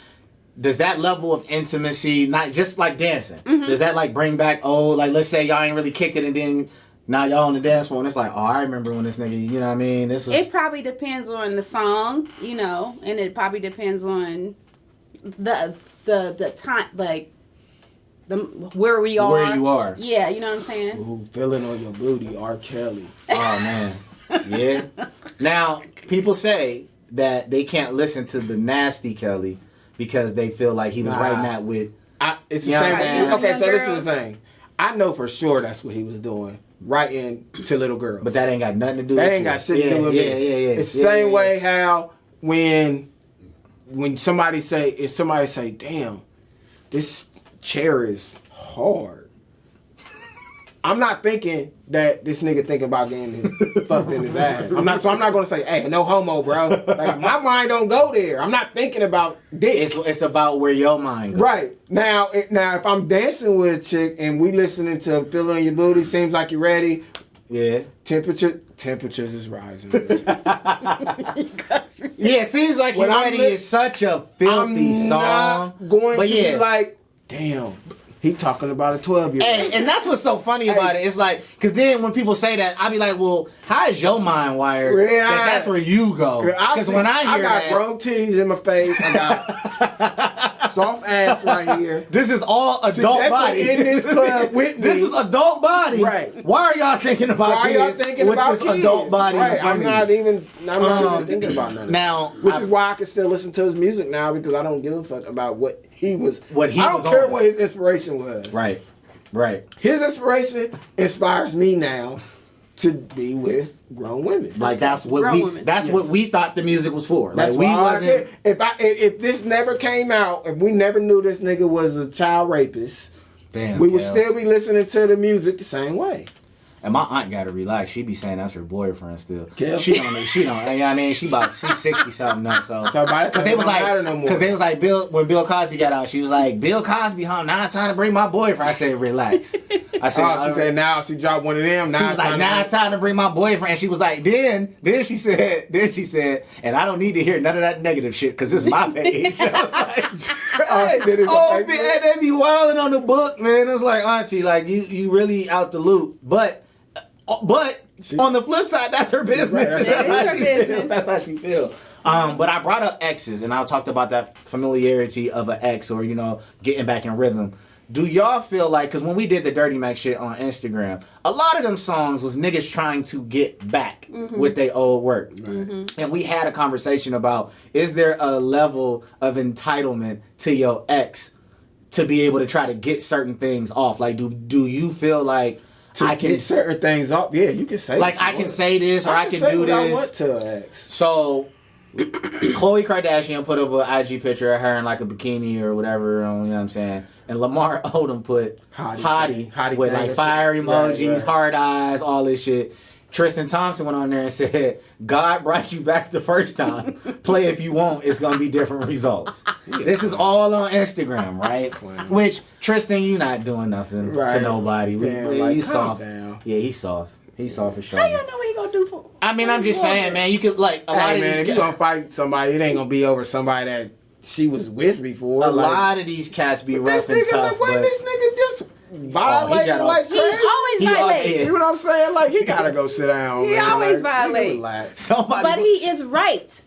Does that level of intimacy, not just like dancing, does that like bring back like let's say y'all ain't really kicked it and then now y'all on the dance floor and it's like, oh, I remember when this nigga, you know what I mean? It probably depends on the song, and it probably depends on the time, like where we are. Where you are. Yeah, you know what I'm saying? Ooh, feeling on your booty, R. Kelly. Oh man. Yeah. Now, people say that they can't listen to the nasty Kelly because they feel like he was writing that with. It's the same thing. Okay, so this is the thing. I know for sure that's what he was doing, writing to little girls. But that ain't got nothing to do with that. Ain't got shit to do with it. Yeah. It's the same way how when somebody say, damn, this chair is hard. I'm not thinking that this nigga thinking about getting fucked in his ass. I'm not gonna say, hey, no homo, bro. Like my mind don't go there. I'm not thinking about this. It's about where your mind goes. Right. Now if I'm dancing with a chick and we listening to Feel on Your Booty, seems like you're ready. Yeah. Temperatures is rising. Yeah, seems like you're ready is such a filthy song. Not going to be like, damn. He talking about a 12-year-old. And that's what's so funny about it. It's like, because then when people say that, I be like, well, how is your mind wired? That's where you go. Because when I hear that. I got grown titties in my face. I got soft ass right here. This is all adult body. In this club with me. This is adult body. Right. Why are y'all thinking about kids with this adult body? Right. I'm not even thinking about none of now, which is why I can still listen to his music now, because I don't give a fuck about what he was. I don't care what his inspiration was. Right. Right. His inspiration inspires me now to be with grown women. Like that's what what we thought the music was for. Like we wasn't. If this never came out, if we never knew this nigga was a child rapist, we would still be listening to the music the same way. And my aunt got to relax. She be saying that's her boyfriend still. Kel. She don't. You know what I mean? She about 60 something now. So because they was like when Bill Cosby got out, she was like, Bill Cosby home. Now it's time to bring my boyfriend. I said, relax. I said, she said now she dropped one of them. Now she was like, now it's time to bring my boyfriend. And she was like, then she said, and I don't need to hear none of that negative shit because this is my page. I was like, and they be wilding on the book, man. It was like, auntie, like you really out the loop, but on the flip side, that's her business. That's how she feel. But I brought up exes, and I talked about that familiarity of an ex, or getting back in rhythm. Do y'all feel like, because when we did the Dirty Mac shit on Instagram, a lot of them songs was niggas trying to get back with their old work, and we had a conversation about, is there a level of entitlement to your ex to be able to try to get certain things off? Like, do you feel like I can get certain things off? Yeah, you can say. Like I can say this, or I can do this. I want to ex. So, Khloe Kardashian put up an IG picture of her in like a bikini or whatever. You know what I'm saying? And Lamar Odom put hottie with like fire emojis, heart eyes, all this shit. Tristan Thompson went on there and said, God brought you back the first time. Play if you want. It's going to be different results. This is all on Instagram, right? Which, Tristan, you not doing nothing to nobody. You soft. Down. Yeah, he's soft. He's soft for sure. How you know what he going to do for? I mean, I'm just saying, man, you could, like, a lot of these if you going to fight somebody, it ain't going to be over somebody that she was with before. A lot of these cats be rough and tough. But this nigga just violating like crazy. He always violates. You know what I'm saying? Like, he gotta go sit down. He always violates. But he is right.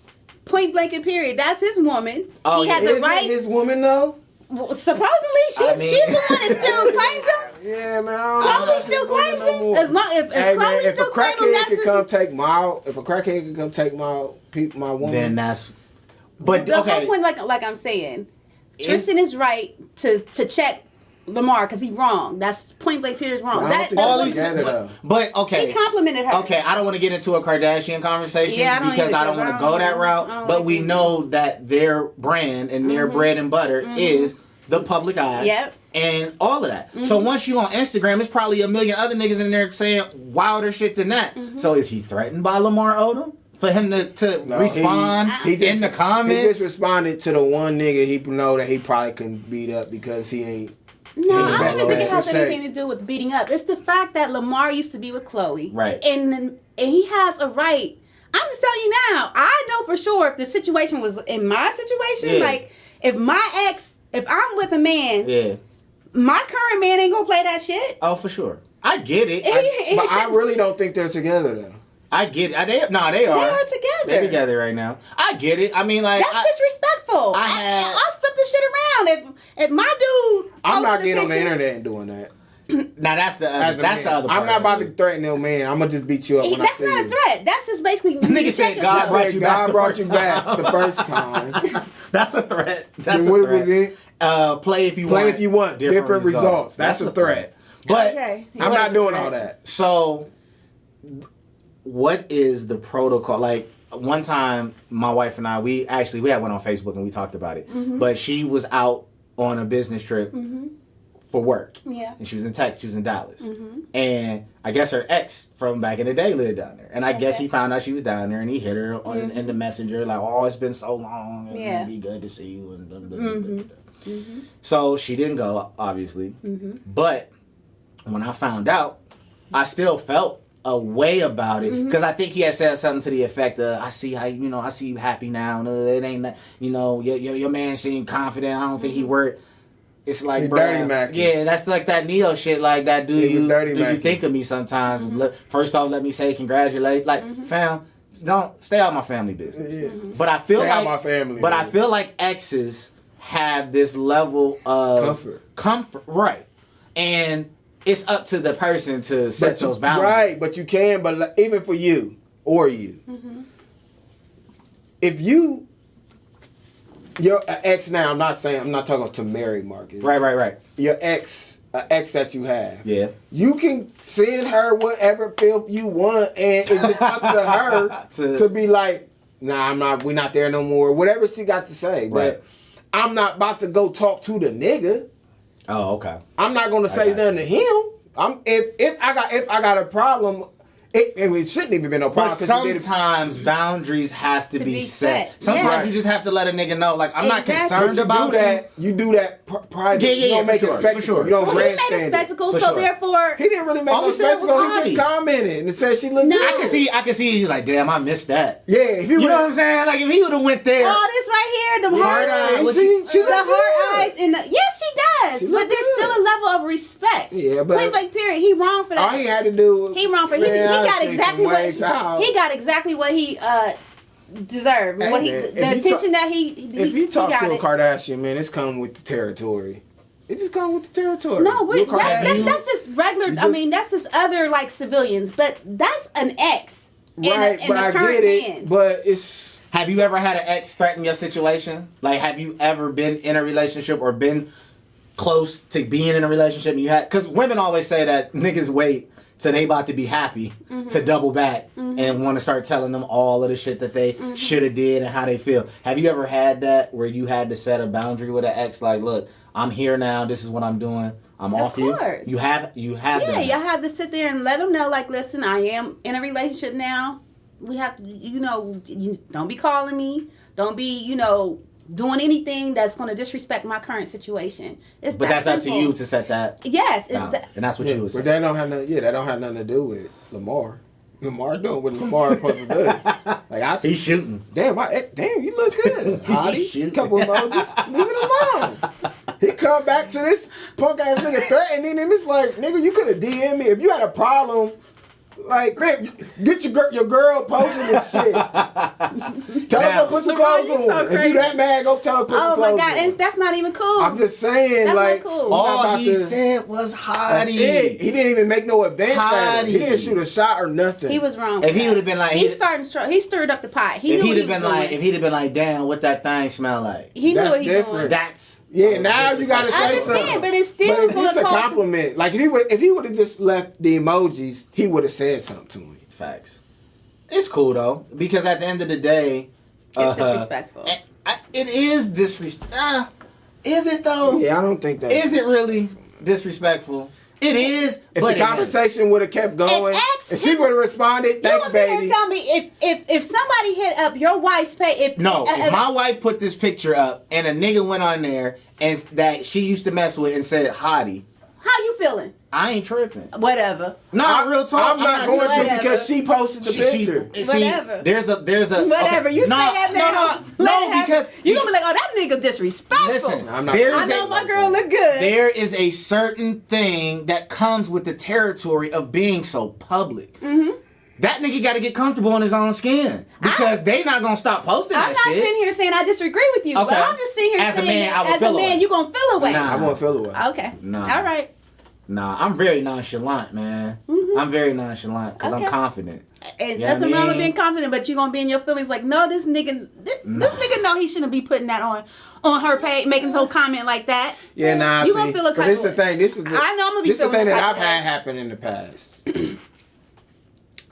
Point blank and period. That's his woman. Oh, he has a right. His woman though. Well, supposedly, she's the one that still claims him. Yeah, man. Chloe still claims him. As long if Chloe still claims him, that's if a crackhead can come take my woman, then that's. But the okay. whole point, like I'm saying, Tristan is right to check Lamar because he's wrong. That's point blank period wrong. But okay, he complimented her. Okay, I don't want to get into a Kardashian conversation because I don't want to go that route. But we know that their brand and their bread and butter is the public eye. Yep. And all of that. So once you on Instagram, it's probably a million other niggas in there saying wilder shit than that. So is he threatened by Lamar Odom? For him to respond in the comments? He just responded to the one nigga he know that he probably can beat up because he ain't. No, I don't think it has anything to do with beating up. It's the fact that Lamar used to be with Khloe. Right. And he has a right. I'm just telling you now, I know for sure if the situation was in my situation, like if I'm with a man, my current man ain't gonna play that shit. Oh, for sure. I get it. But I really don't think they're together though. I get it. They are. They are together. They're together right now. I get it. I mean, like that's disrespectful. I'll flip this shit around. If my dude, I'm not getting on the internet and doing that. Now that's the other part. I'm not about to threaten no man. I'm gonna just beat you up. That's not a threat. That's just basically. Nigga said God brought you back the first time. That's a threat. That's a threat. Play if you want. Play if you want. Different results. That's a threat. But I'm not doing all that. So. What is the protocol? Like one time, my wife and I, we had one on Facebook and we talked about it. But she was out on a business trip for work. Yeah. And she was in Texas. She was in Dallas. And I guess her ex from back in the day lived down there. And I guess he found out she was down there and he hit her in the messenger like, "Oh, it's been so long. And it'd be good to see you." And blah, blah, blah, blah. So she didn't go, obviously. But when I found out, I still felt a way about it because I think he had said something to the effect of, I see you happy now. No, it ain't that, your man seemed confident. I don't think he worked. It's like, bro, that's like that Neo shit. Like that, do you think of me sometimes? First off, let me say congratulate. Like, fam, don't stay out of my family business. But I feel I feel like exes have this level of comfort, right? And it's up to the person to set those boundaries. Right, but you can, but even for you or you, if your ex now, I'm not talking to married Marcus. Right. Your ex that you have. Yeah. You can send her whatever filth you want, and it's just up to her to be like, nah, we're not there no more. Whatever she got to say. Right. But I'm not about to go talk to the nigga. Oh, okay. I'm not gonna say nothing to him. If I got a problem, it shouldn't even be no problem. But sometimes boundaries have to be set. Sometimes you just have to let a nigga know, like, I'm not concerned about that. You do that private. You don't make it spectacle. You don't he made a spectacle, so therefore he didn't really make a spectacle. He just commented and said she looked good. I can see. He's like, damn, I missed that. Yeah, if you know what I'm saying? Like, if he would have went there. Oh, this right here, the heart eyes, the heart eyes, and yes, she does. But there's still a level of respect. Yeah, but point blank period. He wrong for that. All he had to do was he got exactly what he deserved. Hey, what the attention that he if he talk to a Kardashian, man, it's coming with the territory. It just comes with the territory. No, that's just regular. I mean, that's just other like civilians, but that's an ex. Right, but I get it. But it's. Have you ever had an ex threaten your situation? Like, have you ever been in a relationship or been close to being in a relationship and you had? Because women always say that niggas wait till they about to be happy to double back and want to start telling them all of the shit that they should have did and how they feel. Have you ever had that where you had to set a boundary with an ex? Like, look, I'm here now. This is what I'm doing. I'm off you. You have. Yeah, you have to sit there and let them know. Like, listen, I am in a relationship now. We have to, you don't be calling me. Don't be, doing anything that's going to disrespect my current situation. But that's up to you to set that. Yes, and that's what you would say. But that don't have nothing to do with Lamar. Lamar doing what Lamar supposed to do. Like he's shooting. Damn, you look good. He's shooting. Couple emojis. Leave it alone. He come back to this punk ass nigga threatening, and it's like, nigga, you could have DM'd me if you had a problem. Like, man, get your girl posting this shit. Tell her to put some clothes on. So if you that mad, go tell her to put some clothes on. Oh my God, that's not even cool. I'm just saying, that's like, not cool. All he said was Hottie. He didn't even make no advance. He didn't shoot a shot or nothing. He was wrong. If he would have been like, he stirred up the pot. If he'd have been like, damn, what that thing smell like? He knew what he doing. That's now you gotta say something. I understand, but it's still it's a compliment. Like if he would have just left the emojis, he would have said something to him. Facts. It's cool though, because at the end of the day, it's disrespectful. It is disrespectful. Is it though? Yeah, I don't think that. Is it really disrespectful? It is. If the conversation would have kept going, if she would have responded, thanks, baby. Tell me if somebody hit up your wife's page. If my wife put this picture up and a nigga went on there and that she used to mess with and said Hottie. How you feeling? I ain't tripping. Whatever. No, real talk. I'm not going to because she posted the picture. Whatever. There's a. Whatever. Okay. You say that now. No, because you're gonna be like, oh, that nigga disrespectful. Listen, I'm not. I know my girl look good. There is a certain thing that comes with the territory of being so public. That nigga got to get comfortable in his own skin because they not gonna stop posting that shit. I'm not sitting here saying I disagree with you, but I'm just sitting here saying as a man, you gonna feel away. Nah, I won't feel away. Okay. All right. Nah, I'm very nonchalant, man. I'm very nonchalant because I'm confident. And nothing wrong with being confident, but you're going to be in your feelings like, no, this nigga know he shouldn't be putting that on her page, making his whole comment like that. Yeah, nah, you going to feel a but this is the thing. I know I'm going to be feeling this is the thing that I've had happen in the past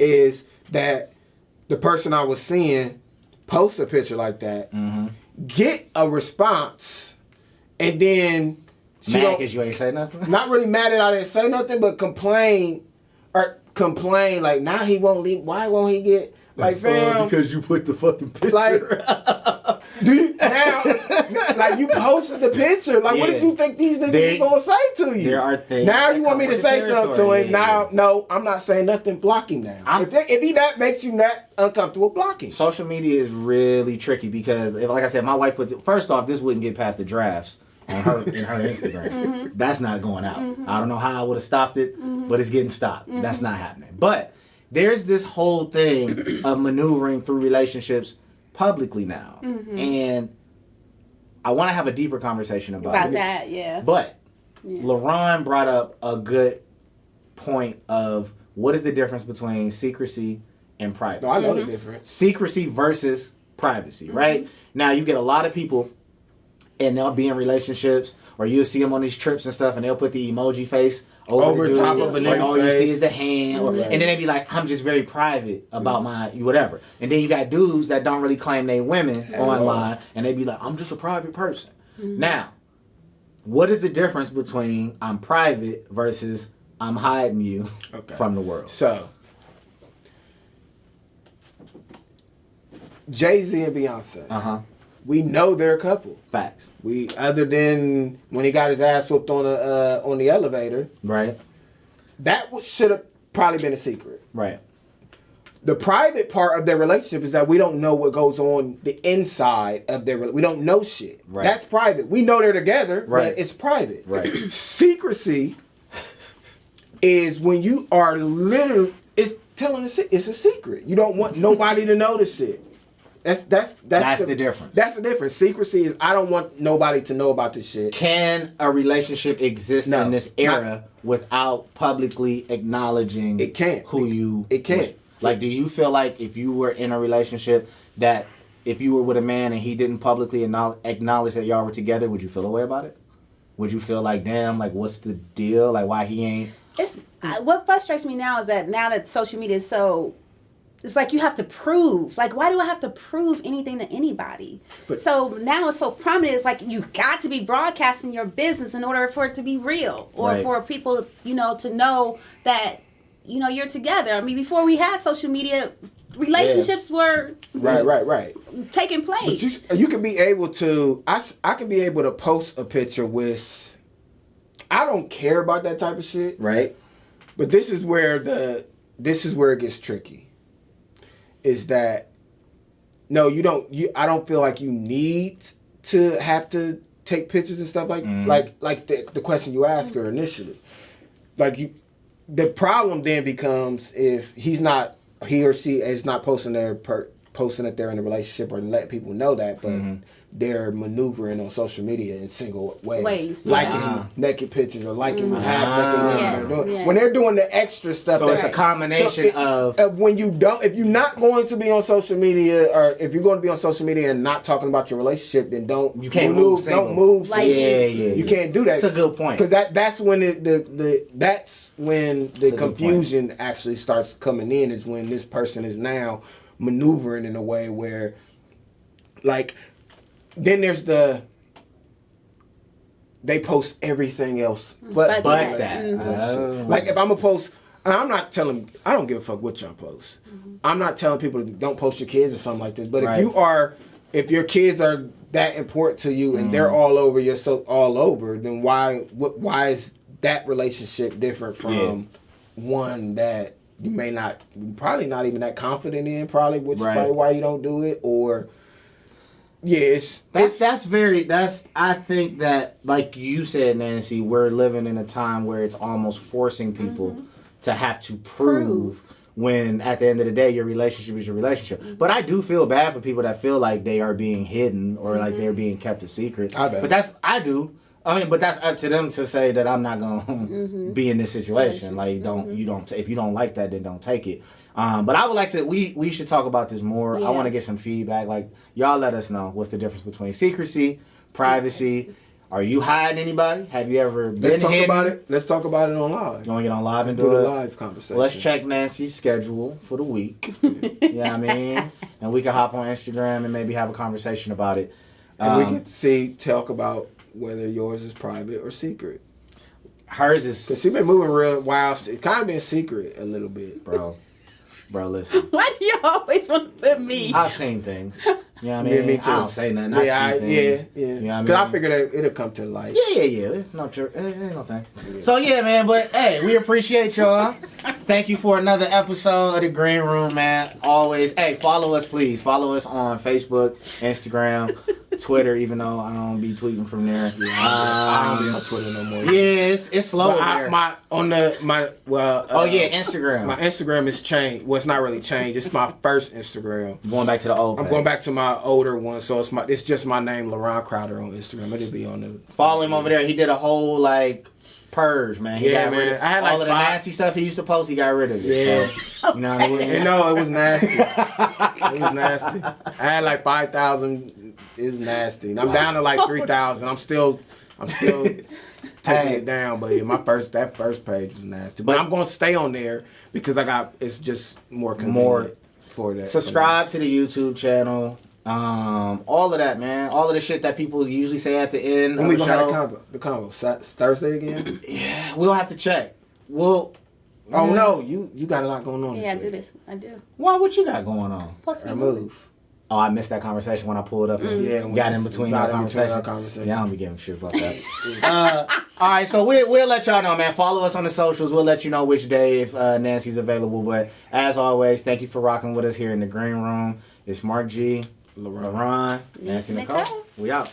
is that the person I was seeing post a picture like that, get a response, and then mad because you ain't say nothing? Not really mad that I didn't say nothing, but complain like, now he won't leave. Why won't he get like, fam? Because you put the fucking picture. Like, like you posted the picture. Like, what did you think these niggas were gonna say to you? There are things. Now you want me to say something to him? Now, no, I'm not saying nothing. Blocking now. If he that makes you not uncomfortable, blocking. Social media is really tricky because, like I said, my wife first off, this wouldn't get past the drafts. In her Instagram. That's not going out. I don't know how I would have stopped it, but it's getting stopped. That's not happening. But there's this whole thing of maneuvering through relationships publicly now. And I want to have a deeper conversation about that. Yeah. But LaRon brought up a good point of what is the difference between secrecy and privacy. No, I know the difference. Secrecy versus privacy, right? Now you get a lot of people, and they'll be in relationships, or you'll see them on these trips and stuff, and they'll put the emoji face over the top of a nigga's all you see is the hand, and then they be like, I'm just very private about my whatever. And then you got dudes that don't really claim they women online, and they be like, I'm just a private person. Now, what is the difference between I'm private versus I'm hiding you from the world? So, Jay-Z and Beyonce. We know they're a couple. Facts. We, other than when he got his ass whooped on the elevator. Right. That should have probably been a secret. Right. The private part of their relationship is that we don't know what goes on the inside of their relationship. We don't know shit. Right. That's private. We know they're together, but it's private. Right. Secrecy is when you are literally, it's telling us it's a secret. You don't want nobody to know the shit. That's the difference. That's the difference. Secrecy is I don't want nobody to know about this shit. Can a relationship exist in this era without publicly acknowledging it can't. Who you It can't. With? Like, do you feel like if you were in a relationship that if you were with a man and he didn't publicly acknowledge that y'all were together, would you feel a way about it? Would you feel like, damn, like what's the deal? Like why he ain't? It's what frustrates me now is that now that social media is so. It's like you have to prove. Like, why do I have to prove anything to anybody? So now it's so prominent. It's like you got to be broadcasting your business in order for it to be real, or for people, to know that, you're together. I mean, before we had social media, relationships were right taking place. But you can be able to. I can be able to post a picture with. I don't care about that type of shit. Right. But this is where it gets tricky. Is that no, you don't. I don't feel like you need to have to take pictures and stuff like the question you asked her initially. The problem then becomes if he or she is not posting that they're in a relationship or letting people know that, but they're maneuvering on social media in single ways. Liking naked pictures or liking half naked. When they're doing the extra stuff. So it's a combination of when you don't, if you're not going to be on social media, or if you're going to be on social media and not talking about your relationship, then you can't move. Don't move. You can't do that. That's a good point. Because that's when the confusion actually starts coming in. Is when this person is now maneuvering in a way where, then there's they post everything else but that. Like if I'm gonna post, and I'm not telling, I don't give a fuck what y'all post. I'm not telling people don't post your kids or something like this. But if your kids are that important to you and they're all over, then why is that relationship different from one that you probably not even that confident in, probably, which is probably why you don't do it, or I think that, like you said, Nancy, we're living in a time where it's almost forcing people to have to prove when at the end of the day your relationship is your relationship. But I do feel bad for people that feel like they are being hidden or like they're being kept a secret. But that's up to them to say that I'm not gonna be in this situation. Like if you don't like that, then don't take it. But I would like to. We should talk about this more. I want to get some feedback. Like y'all, let us know what's the difference between secrecy, privacy. Are you hiding anybody? Have you ever been hidden? Let's talk about it on live. You want to get on live and do a live conversation? Well, let's check Nancy's schedule for the week. You know what I mean? And we can hop on Instagram and maybe have a conversation about it. And we can talk about whether yours is private or secret. Hers is... Because she's been moving real wild. It's kind of been secret a little bit. Bro, listen. Why do you always want to put me? I've seen things. You know what I mean? Me too. I don't say nothing. I see things. Yeah. You know what I mean? Because I figured it'll come to light. Yeah. No thing. Yeah. So, man. But, hey, we appreciate y'all. Thank you for another episode of The Green Room, man. Always. Hey, follow us, please. Follow us on Facebook, Instagram. Twitter, even though I don't be tweeting from there. Yeah, I don't be on Twitter no more. Yeah, it's slow there. Instagram. My Instagram is changed. Well, it's not really changed. It's my first Instagram. Going back to the old page. I'm going back to my older one, so it's just my name, LaRon Crowder, on Instagram. It'll be on the. Follow him over there. He did a whole purge, man. He got rid of I had all of the nasty stuff he used to post. He got rid of it. Yeah, so, you know what I mean. No, it was nasty. It was nasty. I had like 5,000. It was nasty. And I'm down to like 3,000. I'm still taking it down. But yeah, that first page was nasty. But I'm gonna stay on there because it's just more convenient for that. Subscribe to the YouTube channel. All of that, man. All of the shit that people usually say at the end when of the show. Have the combo Thursday again? Yeah, we'll have to check. No, you got a lot going on. Yeah, I do this. I do. What you got going on? I move. Oh, I missed that conversation when I pulled up and got in between our conversation. Yeah, I don't be giving shit about that. All right, so we'll let y'all know, man. Follow us on the socials. We'll let you know which day if Nancy's available. But as always, thank you for rocking with us here in the green room. It's Mark G. LaRon, Nancy Nicole. We out.